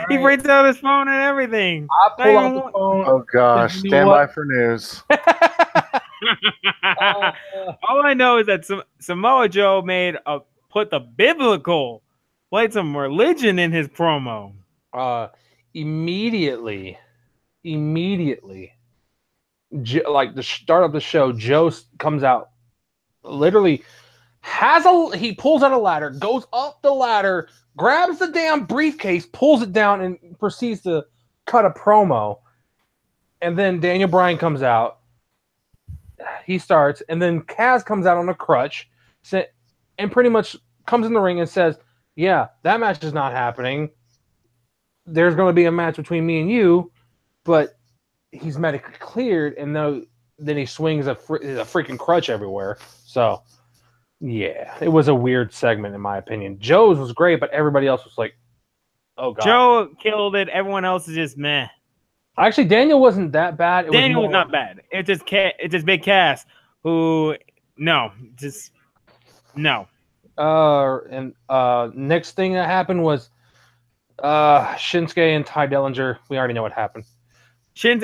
He breaks out his phone and everything. I pull out the phone. Oh gosh, stand by for news. All I know is that Samoa Joe put the biblical, played some religion in his promo. Immediately, like the start of the show, Joe comes out, literally he pulls out a ladder, goes up the ladder, grabs the damn briefcase, pulls it down, and proceeds to cut a promo. And then Daniel Bryan comes out. He starts, and then Kaz comes out on a crutch, and pretty much comes in the ring and says, "Yeah, that match is not happening. There's going to be a match between me and you, but he's medically cleared." And then he swings a freaking crutch everywhere. So, yeah, it was a weird segment in my opinion. Joe's was great, but everybody else was like, "Oh god." Joe killed it. Everyone else is just meh. Actually, Daniel wasn't that bad. Daniel was not bad. It's just Big Cass who no. And next thing that happened was Shinsuke and Ty Dillinger. We already know what happened.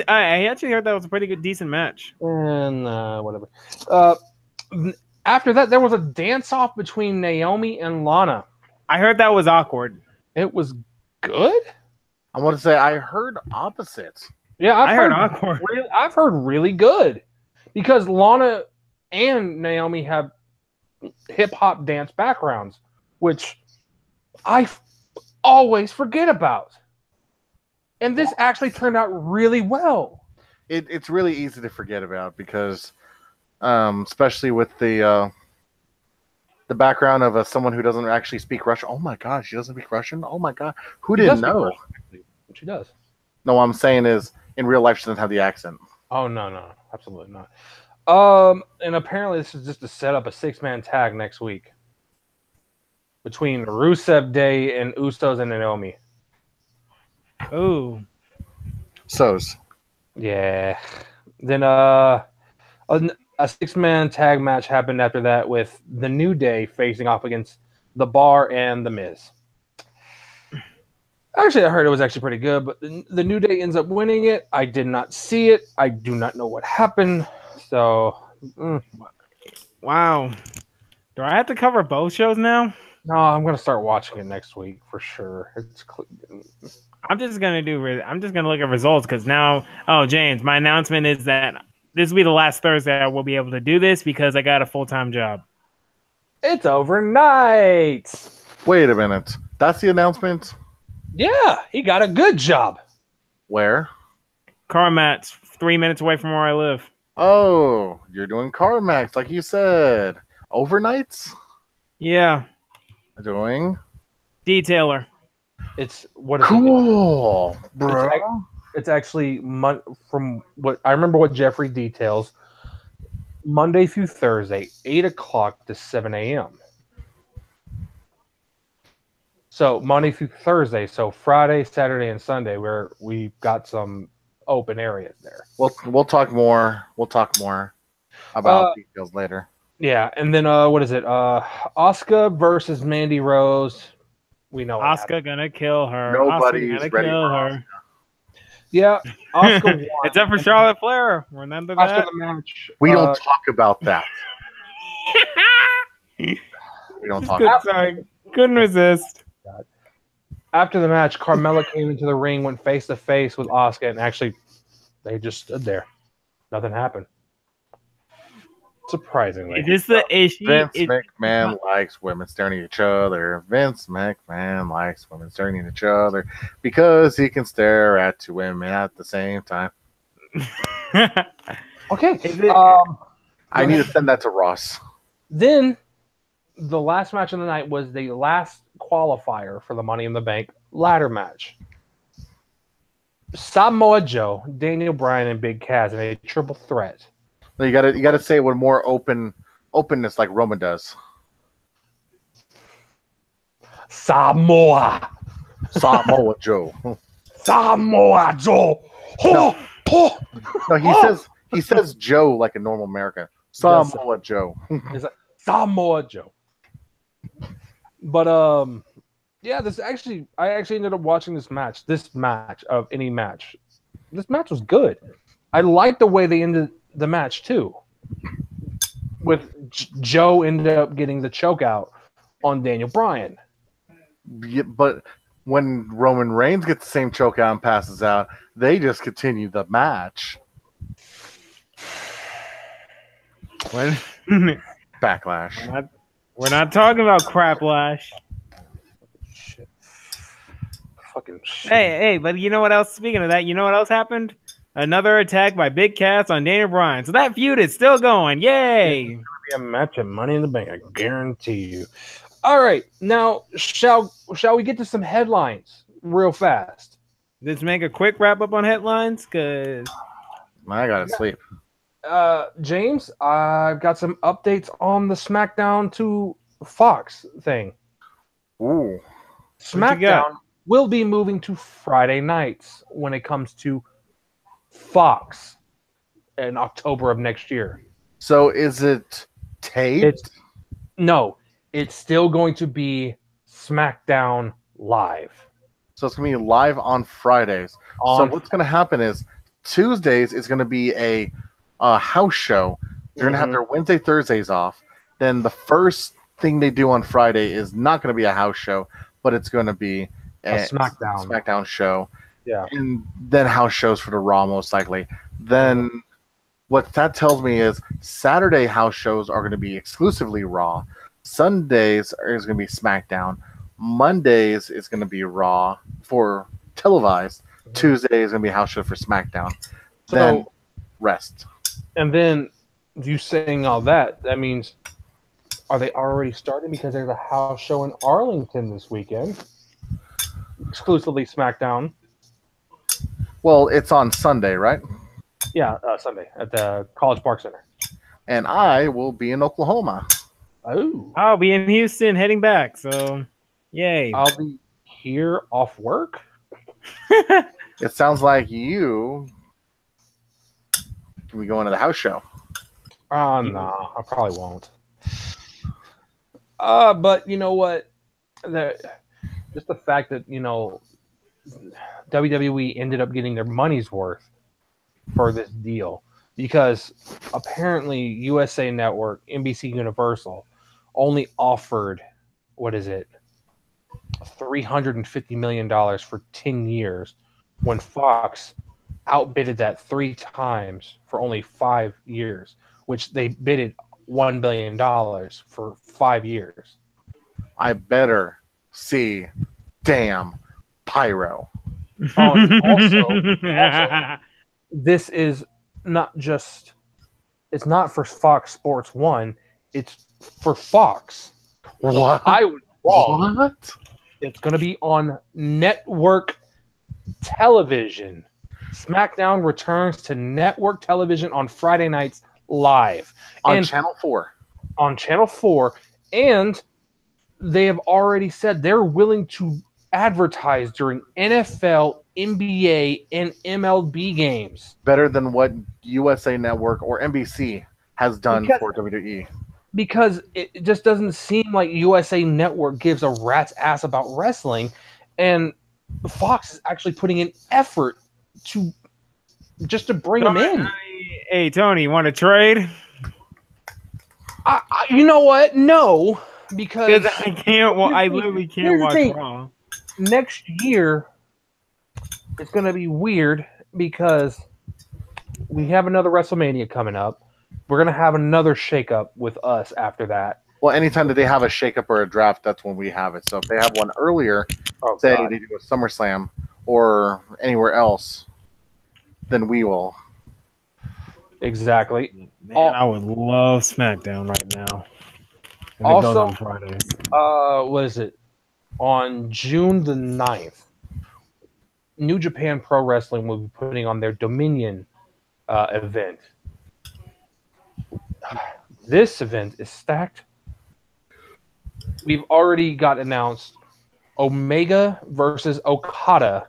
I actually heard that was a pretty good, decent match. And whatever. After that, there was a dance-off between Naomi and Lana. I heard that was awkward. It was good? I want to say I heard opposites. Yeah, I heard awkward. I've heard really good. Because Lana and Naomi have hip-hop dance backgrounds, which I always forget about. And this actually turned out really well. It's really easy to forget about because, especially with the background of someone who doesn't actually speak Russian. Oh my gosh, she doesn't speak Russian? Oh my god, who didn't know? She does. No, what I'm saying is, in real life, she doesn't have the accent. Oh no, absolutely not. And apparently this is just to set up a 6-man tag next week between Rusev Day and Usos and Naomi. Ooh. So's. Yeah. Then a 6-man tag match happened after that with the New Day facing off against The Bar and The Miz. Actually, I heard it was actually pretty good, but the New Day ends up winning it. I did not see it. I do not know what happened. So, Wow. Do I have to cover both shows now? no, I'm gonna start watching it next week for sure. I'm just gonna look at results because now. Oh, James, my announcement is that this will be the last Thursday I will be able to do this because I got a full-time job. It's overnight. Wait a minute. That's the announcement? Yeah, he got a good job. Where? Carmat's 3 minutes away from where I live. Oh, you're doing CarMax, like you said. Overnights? Yeah. Doing? Detailer. It's what is Cool, bro. It's actually from what I remember what Jeffrey details. Monday through Thursday, 8 o'clock to 7 a.m. So Monday through Thursday, so Friday, Saturday, and Sunday, where we've got some open areas there. We'll talk more. We'll talk more about details later. Yeah, and then what is it? Asuka versus Mandy Rose. We know Asuka gonna kill her. Nobody's Asuka ready kill for her. Yeah, Asuka won. Except for Charlotte Flair. Remember After that? the match, We don't talk about that. We don't talk about that. Sorry, couldn't resist. After the match, Carmella came into the ring, went face to face with Asuka, and actually, they just stood there. Nothing happened. Surprisingly, Is this the issue? Vince McMahon likes women staring at each other. Vince McMahon likes women staring at each other because he can stare at two women at the same time. okay. I need to send that to Ross. Then, the last match of the night was the last qualifier for the Money in the Bank ladder match. Samoa Joe, Daniel Bryan, and Big Cass in a triple threat. You gotta say it with more openness like Roman does. Samoa Joe. Samoa Joe. No, he says Joe like a normal American. Samoa Joe. It's like Samoa Joe. But yeah, I actually ended up watching this match. This match of any match. This match was good. I liked the way they ended the match too. With Joe ended up getting the choke out on Daniel Bryan. Yeah, but when Roman Reigns gets the same choke out and passes out, they just continue the match. When Backlash. We're not talking about Craplash. Shit. Fucking shit. Hey, but you know what else? Speaking of that, you know what else happened? Another attack by Big Cass on Daniel Bryan. So that feud is still going. Yay! It's gonna be a match of Money in the Bank, I guarantee you. All right, now shall we get to some headlines real fast? Let's make a quick wrap up on headlines, cause I gotta sleep. James, I've got some updates on the SmackDown to Fox thing. Ooh. SmackDown will be moving to Friday nights when it comes to Fox in October of next year. So is it taped? No, it's still going to be SmackDown Live. So it's going to be live on Fridays. So what's going to happen is Tuesdays is going to be a house show. They're going to have their Wednesday, Thursdays off. Then the first thing they do on Friday is not going to be a house show, but it's going to be a SmackDown show. Yeah. And then house shows for the Raw, most likely. Then what that tells me is Saturday house shows are going to be exclusively Raw. Sundays is going to be SmackDown. Mondays is going to be Raw for televised. Tuesday is going to be a house show for SmackDown. So, then rest. And then you saying all that, that means are they already starting? Because there's a house show in Arlington this weekend. Exclusively SmackDown. Well, it's on Sunday, right? Yeah, Sunday at the College Park Center. and I will be in Oklahoma. Oh, I'll be in Houston heading back. So, yay. I'll be here off work. It sounds like you can be going to the house show. No, I probably won't. But you know what? Just the fact that WWE ended up getting their money's worth for this deal, because apparently USA Network, NBC Universal, only offered $350 million for 10 years, when Fox outbidded that 3 times for only 5 years, which they bidded $1 billion for 5 years. I better see damn Pyro. Also, this is not just, it's not for Fox Sports 1, it's for Fox. What? I was wrong. What? It's going to be on network television. SmackDown returns to network television on Friday nights live. On Channel 4. On Channel 4. And they have already said they're willing to advertise during NFL, NBA, and MLB games. Better than what USA Network or NBC has done for WWE. Because it just doesn't seem like USA Network gives a rat's ass about wrestling, and Fox is actually putting an effort to bring them in. Hey, Tony, you want to trade? You know what? No, because I can't. Well, I literally can't watch Raw. Next year, it's going to be weird because we have another WrestleMania coming up. We're going to have another shakeup with us after that. Well, anytime that they have a shakeup or a draft, that's when we have it. So if they have one earlier, say they do a SummerSlam or anywhere else, then we will. Exactly. Man, I would love SmackDown right now. If also, it goes on Fridays. What is it? On June the 9th, New Japan Pro Wrestling will be putting on their Dominion event. This event is stacked. We've already got announced Omega versus Okada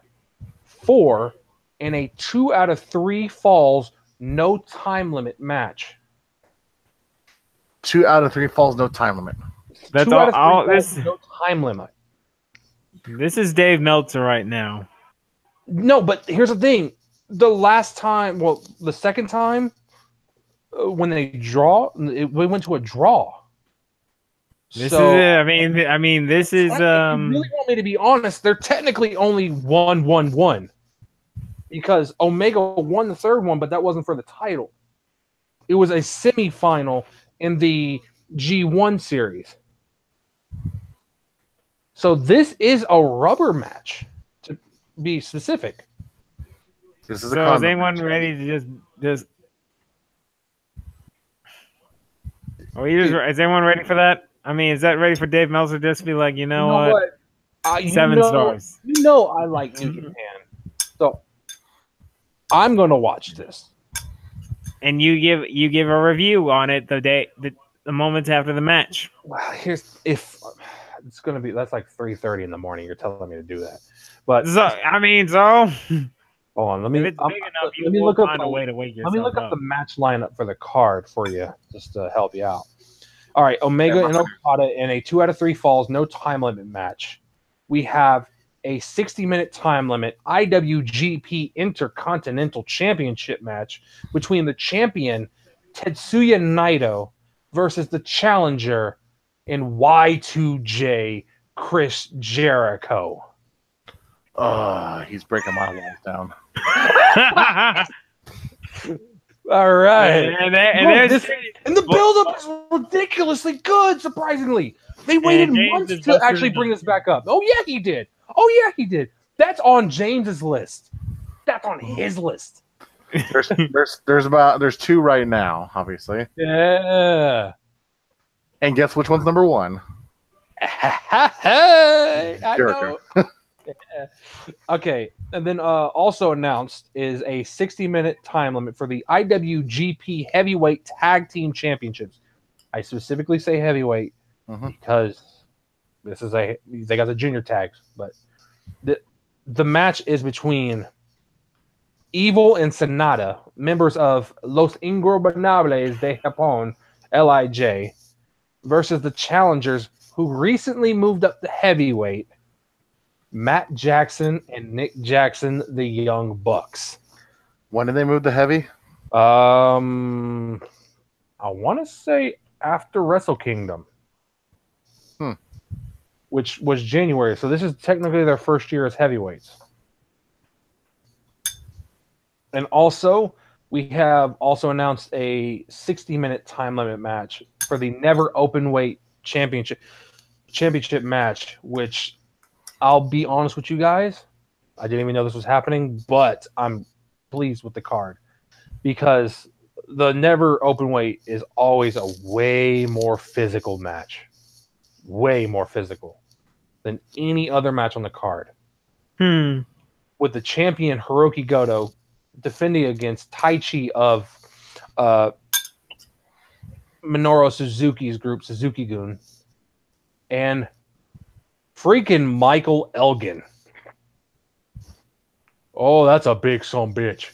in a 2 out of 3 falls, no time limit match. 2 out of 3 falls, no time limit. That's all. Falls, no time limit. This is Dave Meltzer right now. No, but here's the thing: the second time when they draw, we went to a draw. This is it. I mean, this is. If you really want me to be honest, they're technically only 1-1-1 because Omega won the third one, but that wasn't for the title. It was a semifinal in the G1 series. So this is a rubber match, to be specific. This is so is anyone ready to just? Is anyone ready for that? I mean, is that ready for Dave Meltzer just to be like, you know what? 7 stars. You know I like New Japan. So I'm going to watch this. And you give a review on it the moments after the match. Well, if it's going to be, that's like 3:30 in the morning. You're telling me to do that. But hold on, let me look up the match lineup for the card for you, just to help you out. All right, Omega and Okada in a 2 out of 3 falls, no time limit match. We have a 60-minute time limit IWGP Intercontinental Championship match between the champion Tetsuya Naito versus the challenger in Y2J Chris Jericho. He's breaking my walls down. All right. And the build-up is ridiculously good, surprisingly. They waited months to actually bring this back up. Oh, yeah, he did. That's on James's list. That's on his list. There's 2 right now, obviously. Yeah. And guess which one's number 1? I know. Okay, and then also announced is a 60-minute time limit for the IWGP Heavyweight Tag Team Championships. I specifically say heavyweight because they got the junior tags, but the match is between Evil and Sonata, members of Los Ingobernables de Japón, LIJ, versus the challengers who recently moved up to heavyweight, Matt Jackson and Nick Jackson, the Young Bucks. When did they move to heavy? I want to say after Wrestle Kingdom, which was January. So this is technically their first year as heavyweights. And also, we have also announced a 60-minute time limit match for the Never Openweight Championship match, which I'll be honest with you guys, I didn't even know this was happening, but I'm pleased with the card because the Never Openweight is always a way more physical match. Way more physical than any other match on the card. With the champion Hiroki Goto defending against Taichi of Minoru Suzuki's group, Suzuki-gun, and freaking Michael Elgin. Oh, that's a big son bitch.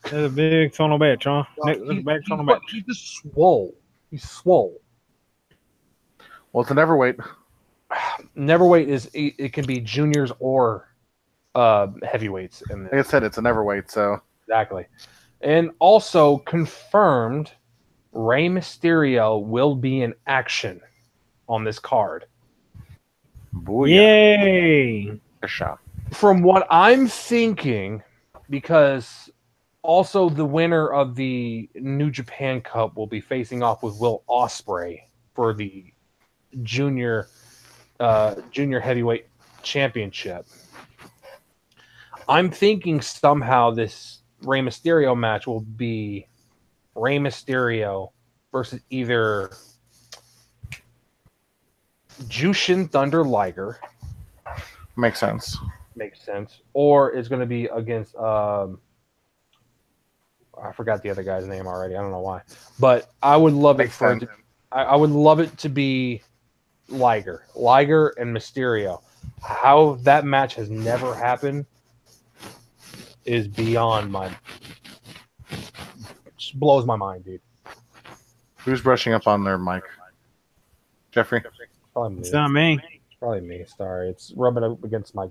That's a big son of a bitch, huh? He's just swole. He's swole. Well, it's a neverweight. Neverweight it can be juniors or heavyweights. Like I said, it's a neverweight, so exactly. And also confirmed, Rey Mysterio will be in action on this card. Booyah. Yay! From what I'm thinking, because also the winner of the New Japan Cup will be facing off with Will Ospreay for the junior heavyweight championship. I'm thinking somehow this Rey Mysterio match will be Rey Mysterio versus either Jushin Thunder Liger. Makes sense. Or it's going to be against I forgot the other guy's name already. I don't know why. But I would love it for I would love it to be Liger and Mysterio. How that match has never happened is beyond my... Just blows my mind, dude. Who's brushing up on their mic? Jeffrey? Probably me. It's not me. Probably me. Sorry. It's rubbing up against my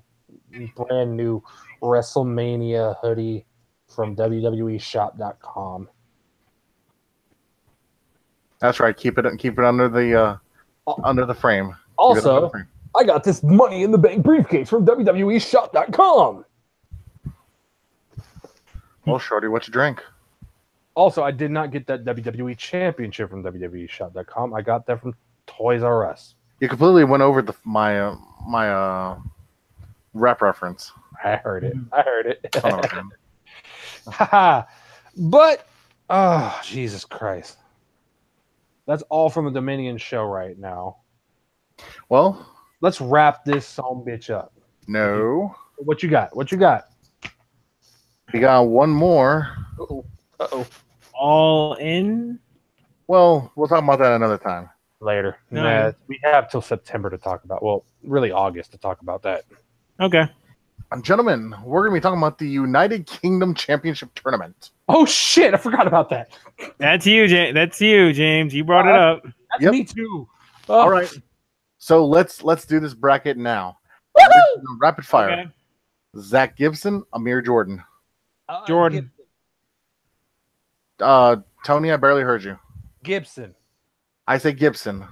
brand new WrestleMania hoodie from WWEshop.com. That's right. Keep it under the frame. Also, I got this Money in the Bank briefcase from WWEshop.com. Well, Shorty, what you drink? Also, I did not get that WWE Championship from WWEshop.com. I got that from Toys R Us. You completely went over my rap reference. I heard it. But, oh, Jesus Christ. That's all from the Dominion show right now. Well, let's wrap this son bitch up. No. What you got? We got one more. Uh-oh. All in? Well, we'll talk about that another time. Later. No. Nah, we have till September to talk about. Well, really August to talk about that. Okay. Gentlemen, we're going to be talking about the United Kingdom Championship Tournament. Oh, shit. I forgot about that. That's you, James. You brought it up. That's me, too. Oh. All right. So let's do this bracket now. Rapid fire. Okay. Zach Gibson, Amir Jordan. Jordan. Tony, I barely heard you. Gibson. I say Gibson.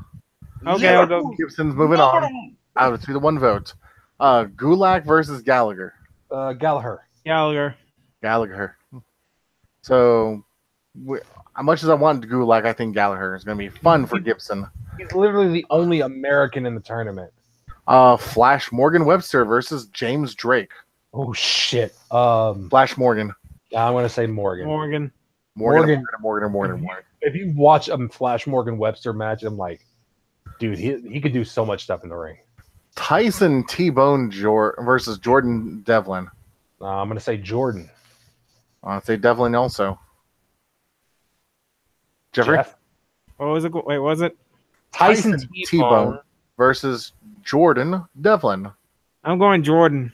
Okay, I'll go. Gibson's moving on. I would see the one vote. Gulak versus Gallagher. Gallagher. So, as much as I want Gulak, I think Gallagher is going to be fun for Gibson. He's literally the only American in the tournament. Flash Morgan Webster versus James Drake. Oh, shit. Flash Morgan. I'm going to say Morgan. Morgan. If you watch a Flash Morgan Webster match, I'm like, dude, he could do so much stuff in the ring. Tyson T-Bone versus Jordan Devlin. I'm going to say Jordan. I'll say Devlin also. Jeffrey? Jeff? What was it? Wait, was it? Tyson T-Bone versus Jordan Devlin. I'm going Jordan.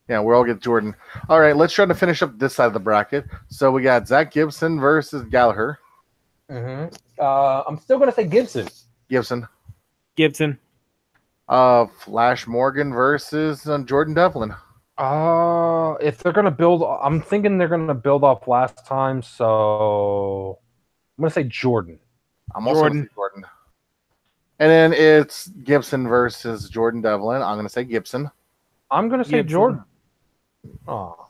Yeah, we're all get Jordan. All right, let's try to finish up this side of the bracket. So we got Zach Gibson versus Gallagher. I'm still going to say Gibson. Gibson. Flash Morgan versus Jordan Devlin. If they're going to build, I'm thinking they're going to build off last time, so I'm going to say Jordan. I'm also going to say Jordan. And then it's Gibson versus Jordan Devlin. I'm going to say Gibson. I'm going to say Jordan. Oh.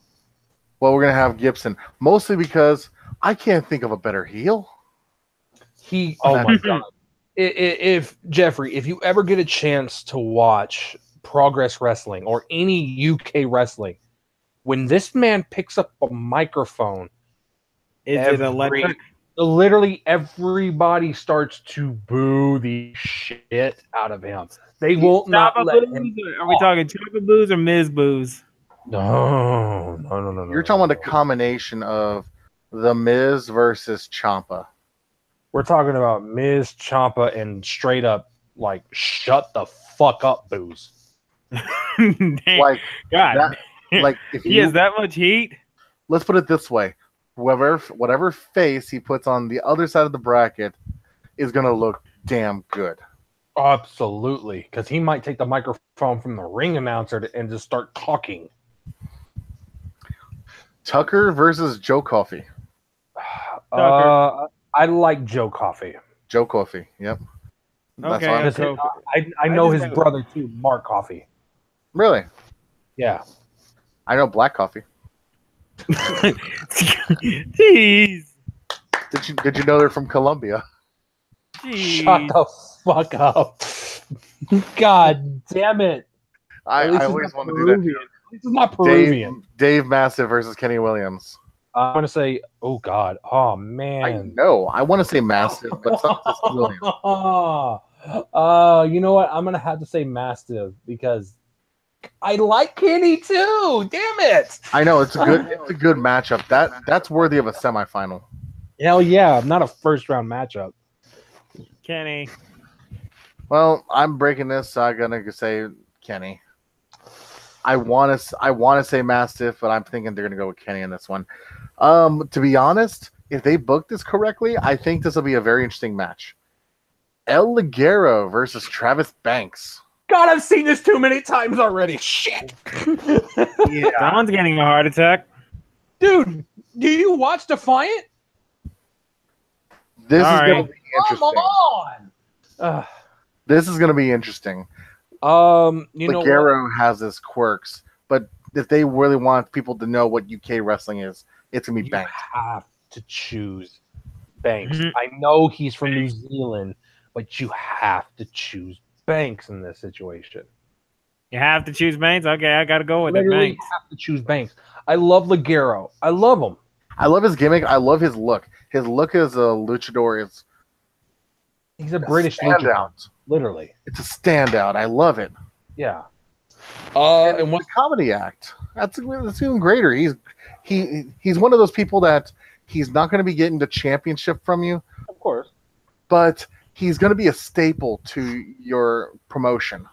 Well, we're going to have Gibson, mostly because I can't think of a better heel. Oh my God. If Jeffrey, if you ever get a chance to watch Progress Wrestling or any UK wrestling, when this man picks up a microphone, is it electric? Literally everybody starts to boo the shit out of him. They won't not let him. Are we talking Chopper boos or Miz boos? No. You're talking about a combination of The Miz versus Ciampa. We're talking about Miz, Ciampa, and straight up like shut the fuck up boos. Like God, like if he has that much heat. Let's put it this way: whatever face he puts on the other side of the bracket is gonna look damn good. Absolutely, because he might take the microphone from the ring announcer and just start talking. Tucker versus Joe Coffey. I like Joe Coffey. Joe Coffey, yep. Okay, I know his brother too, Mark Coffey. Really? Yeah. I know Black Coffee. Jeez. Did you know they're from Colombia? Jeez. Shut the fuck up. God damn it. I always want to do that. This is not Peruvian. Dave Mastiff versus Kenny Williams. I'm going to say, oh God. Oh, man. I know. I want to say Mastiff, but it's not just Williams. You know what? I'm going to have to say Mastiff because I like Kenny too. Damn it. I know. It's a good matchup. That's worthy of a semifinal. Hell yeah. Not a first round matchup. Kenny. Well, I'm breaking this, so I'm going to say Kenny. I want to say Mastiff, but I'm thinking they're going to go with Kenny in this one. To be honest, if they book this correctly, I think this will be a very interesting match. El Ligero versus Travis Banks. God, I've seen this too many times already. Shit. Yeah. Someone's getting a heart attack. Dude, do you watch Defiant? This is going to be interesting. Come on. This is going to be interesting. Ligero has his quirks, but if they really want people to know what UK wrestling is, it's going to be Banks. You have to choose Banks. Mm-hmm. I know he's from New Zealand, but you have to choose Banks in this situation. You have to choose Banks? Okay, I got to go with it. Banks. You have to choose Banks. I love Ligero. I love him. I love his gimmick. I love his look. His look as a luchador is... He's a British luchador. Literally. It's a standout. I love it. Yeah. And what comedy act? That's even greater. He's one of those people that he's not going to be getting the championship from you. Of course. But he's going to be a staple to your promotion.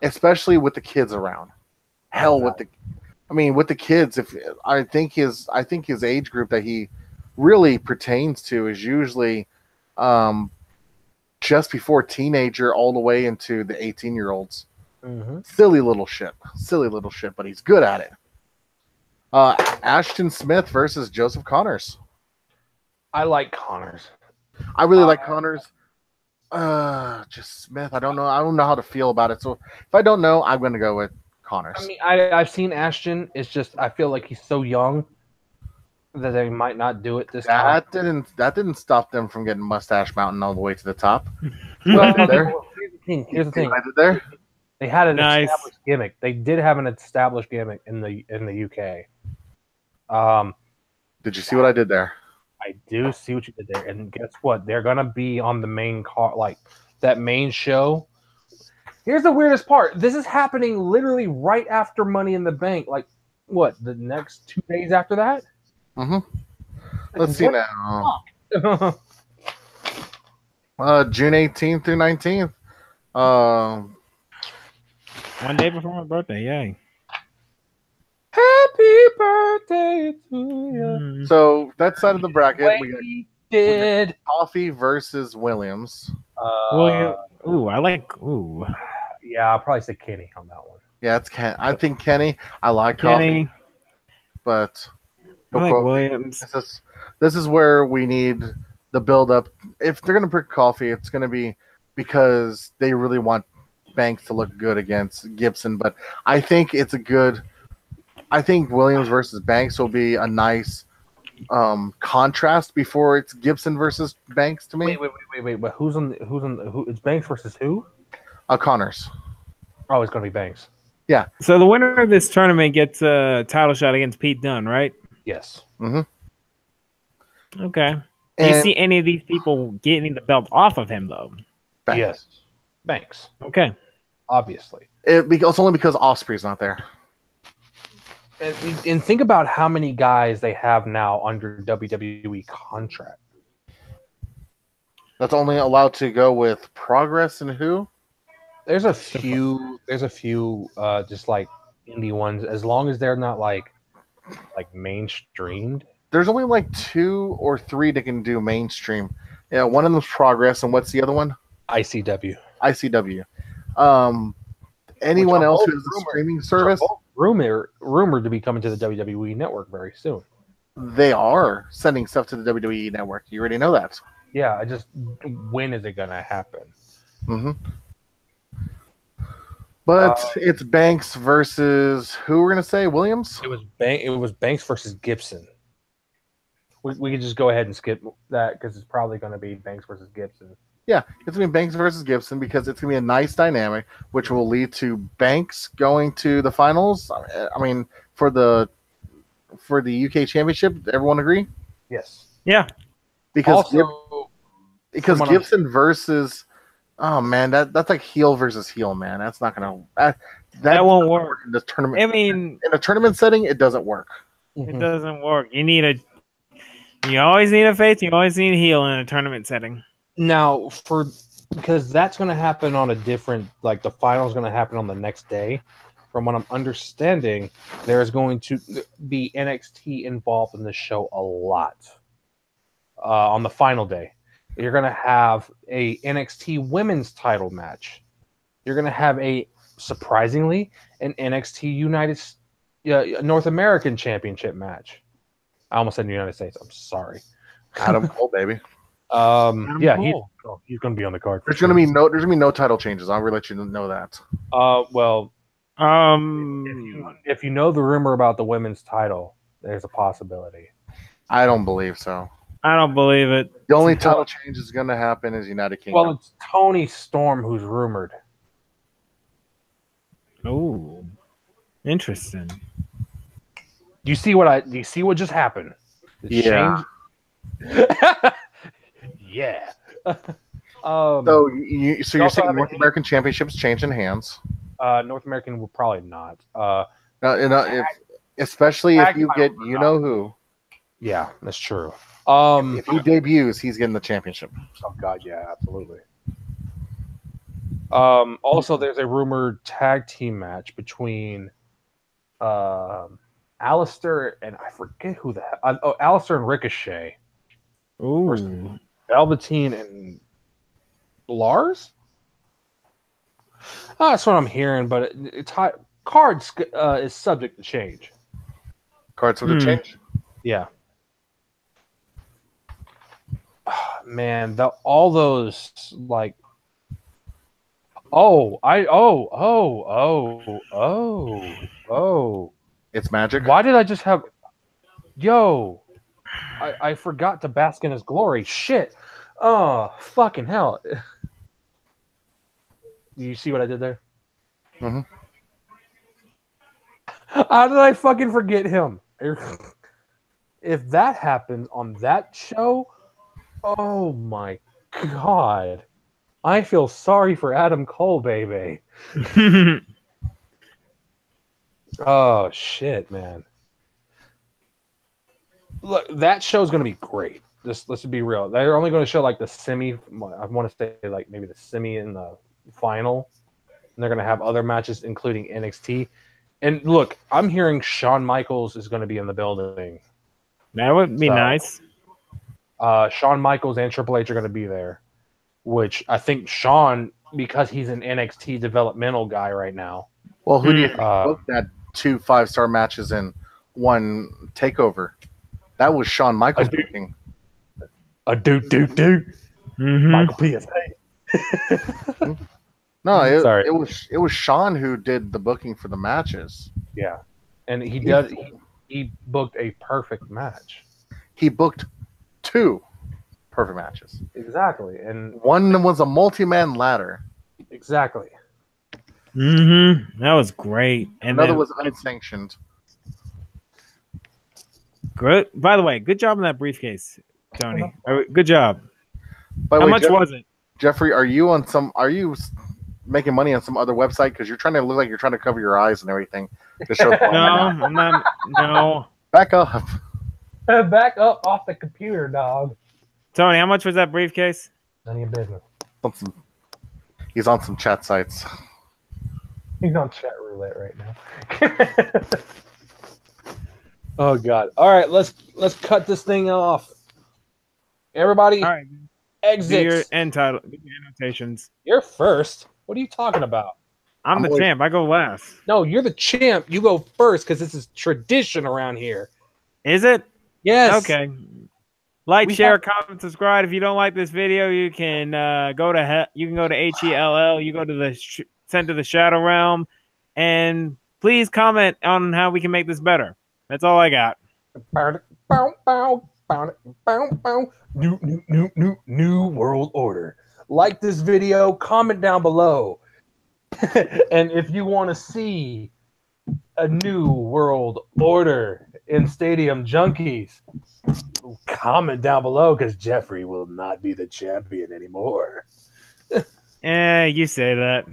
Especially with the kids around. Hell, with the kids, I think his age group that he really pertains to is usually just before teenager all the way into the 18-year-olds. Mm-hmm. Silly little shit, but he's good at it. Ashton Smith versus Joseph Connors. I like Connors. I really like Connors. Just Smith. I don't know how to feel about it. So if I don't know, I'm going to go with Connors. I mean, I've seen Ashton. It's just I feel like he's so young that they might not do it this time. That didn't stop them from getting Mustache Mountain all the way to the top. Here's the thing. I did there. They had an established gimmick. They did have an established gimmick in the UK. Did you see what I did there? I do see what you did there. And guess what? They're gonna be on the main car, like that main show. Here's the weirdest part. This is happening literally right after Money in the Bank. Like, what, the next 2 days after that? Mm-hmm. Let's see now. June 18th through 19th. 1 day before my birthday, yay. Happy birthday to you. So that side of the bracket, we did Coffee versus Williams. William. Ooh, I like. Ooh. Yeah, I'll probably say Kenny on that one. Yeah, it's Ken. I think Kenny. I like Kenny. Coffee, but I like Williams. This is where we need the build up. If they're gonna pick Coffee, it's gonna be because they really want Banks to look good against Gibson. But I think it's a good. I think Williams versus Banks will be a nice contrast before it's Gibson versus Banks to me. Wait. But who's on? Who? It's Banks versus who? Connors. Oh, it's gonna be Banks. Yeah. So the winner of this tournament gets a title shot against Pete Dunne, right? Yes. Mm-hmm. Okay. Do you see any of these people getting the belt off of him though? Banks. Yes. Banks. Okay. Obviously. It's only because Ospreay's not there. And think about how many guys they have now under WWE contract. That's only allowed to go with Progress and who? There's a few. Just like indie ones. As long as they're not like mainstreamed. There's only like 2 or 3 that can do mainstream. Yeah, one of them's Progress, and what's the other one? ICW. Anyone else who has a streaming service? Rumored to be coming to the WWE network very soon. They are sending stuff to the WWE network. You already know that. Yeah, when is it gonna happen? Mm-hmm. But it's Banks versus who we're gonna say? Williams? It was Banks versus Gibson. We could just go ahead and skip that because it's probably going to be Banks versus Gibson. Yeah, it's going to be Banks versus Gibson because it's going to be a nice dynamic, which will lead to Banks going to the finals. I mean, for the UK Championship, everyone agree? Yes. Yeah. Because Gibson versus that's like heel versus heel, man. That's not going to that won't work in the tournament. I mean, in a tournament setting, it doesn't work. It doesn't work. You always need a face. You always need a heel in a tournament setting. Now, because that's going to happen on a different, like the final is going to happen on the next day. From what I'm understanding, there's going to be NXT involved in the show a lot. On the final day, you're going to have a NXT women's title match. You're going to have surprisingly, an NXT North American Championship match. I almost said the United States. I'm sorry. Adam Cole, baby. Yeah, he's going to be on the card. There's going to be no title changes. I'll let you know that. If you know the rumor about the women's title, there's a possibility. I don't believe so. I don't believe it. The only title change that's going to happen is United Kingdom. Well, it's Tony Storm who's rumored. Oh, interesting. Do you see what just happened? Yeah. Yeah. So you're saying North American Championships changing hands? North American will probably not. Especially if you get who. Yeah, that's true. If he debuts, he's getting the championship. Oh God, yeah, absolutely. Also, there's a rumored tag team match between Alistair and I forget who the hell. Alistair and Ricochet. Ooh. Velveteen and Lars? That's what I'm hearing, but cards is subject to change. Cards subject to change? Yeah. Man, all those like It's magic. Why did I just have I forgot to bask in his glory. Shit. Oh, fucking hell. Do you see what I did there? Mm-hmm. How did I fucking forget him? If that happens on that show, oh my God. I feel sorry for Adam Cole, baby. Oh shit, man. Look, that show's gonna be great. Let's be real. They're only going to show like the semi. I want to say like maybe the semi and the final. And they're going to have other matches, including NXT. And look, I'm hearing Shawn Michaels is going to be in the building. That would be nice. Shawn Michaels and Triple H are going to be there, which I think Shawn, because he's an NXT developmental guy right now. Well, who do you think booked that 2 5-star matches in one takeover? That was Shawn Michaels booking. Michael PSA. No, it was Shawn who did the booking for the matches. Yeah, and he booked a perfect match. He booked 2 perfect matches. Exactly, and one was a multi-man ladder. Exactly. That was great. And another was unsanctioned. Good. By the way, good job on that briefcase, Tony. Good job. How much was it? Jeffrey, are you making money on some other website? Because you're trying to look like you're trying to cover your eyes and everything. To show no, I'm not. No. Back up. Back up off the computer, dog. Tony, how much was that briefcase? None of your business. He's on some chat sites. He's on chat roulette right now. Oh God! All right, let's cut this thing off. Everybody, all right, exit. Do your end title, do your annotations. You're first. What are you talking about? I'm the champ. I go last. No, you're the champ. You go first because this is tradition around here. Is it? Yes. Okay. Like, share, comment, subscribe. If you don't like this video, you can go to HELL. You go to the send to the Shadow Realm, and please comment on how we can make this better. That's all I got. New World Order. Like this video, comment down below. And if you want to see a New World Order in Stadium Junkies, comment down below because Jeffrey will not be the champion anymore. You say that.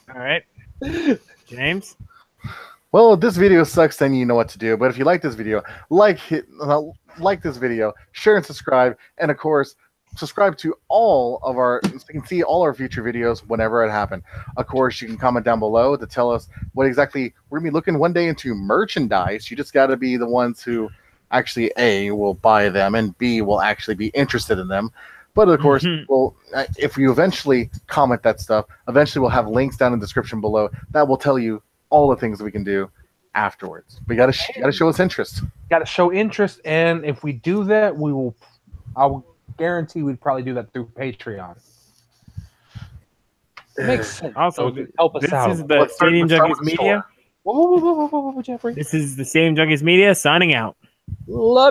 All right, James. Well, if this video sucks, then you know what to do. But if you like this video, like this video, share and subscribe, and of course, subscribe to all of our, so you can see all our future videos whenever it happens. Of course, you can comment down below to tell us what exactly we're gonna be looking one day into merchandise. You just got to be the ones who actually A, will buy them, and B, will actually be interested in them. But of course, if you eventually comment that stuff, eventually we'll have links down in the description below that will tell you all the things that we can do afterwards. But you got to show us interest. Got to show interest, and if we do that, I will guarantee we'd probably do that through Patreon. It makes sense. Also, help us out. This is the Stadium Junkies Media. Whoa, Jeffrey. This is the Stadium Junkies Media signing out. Love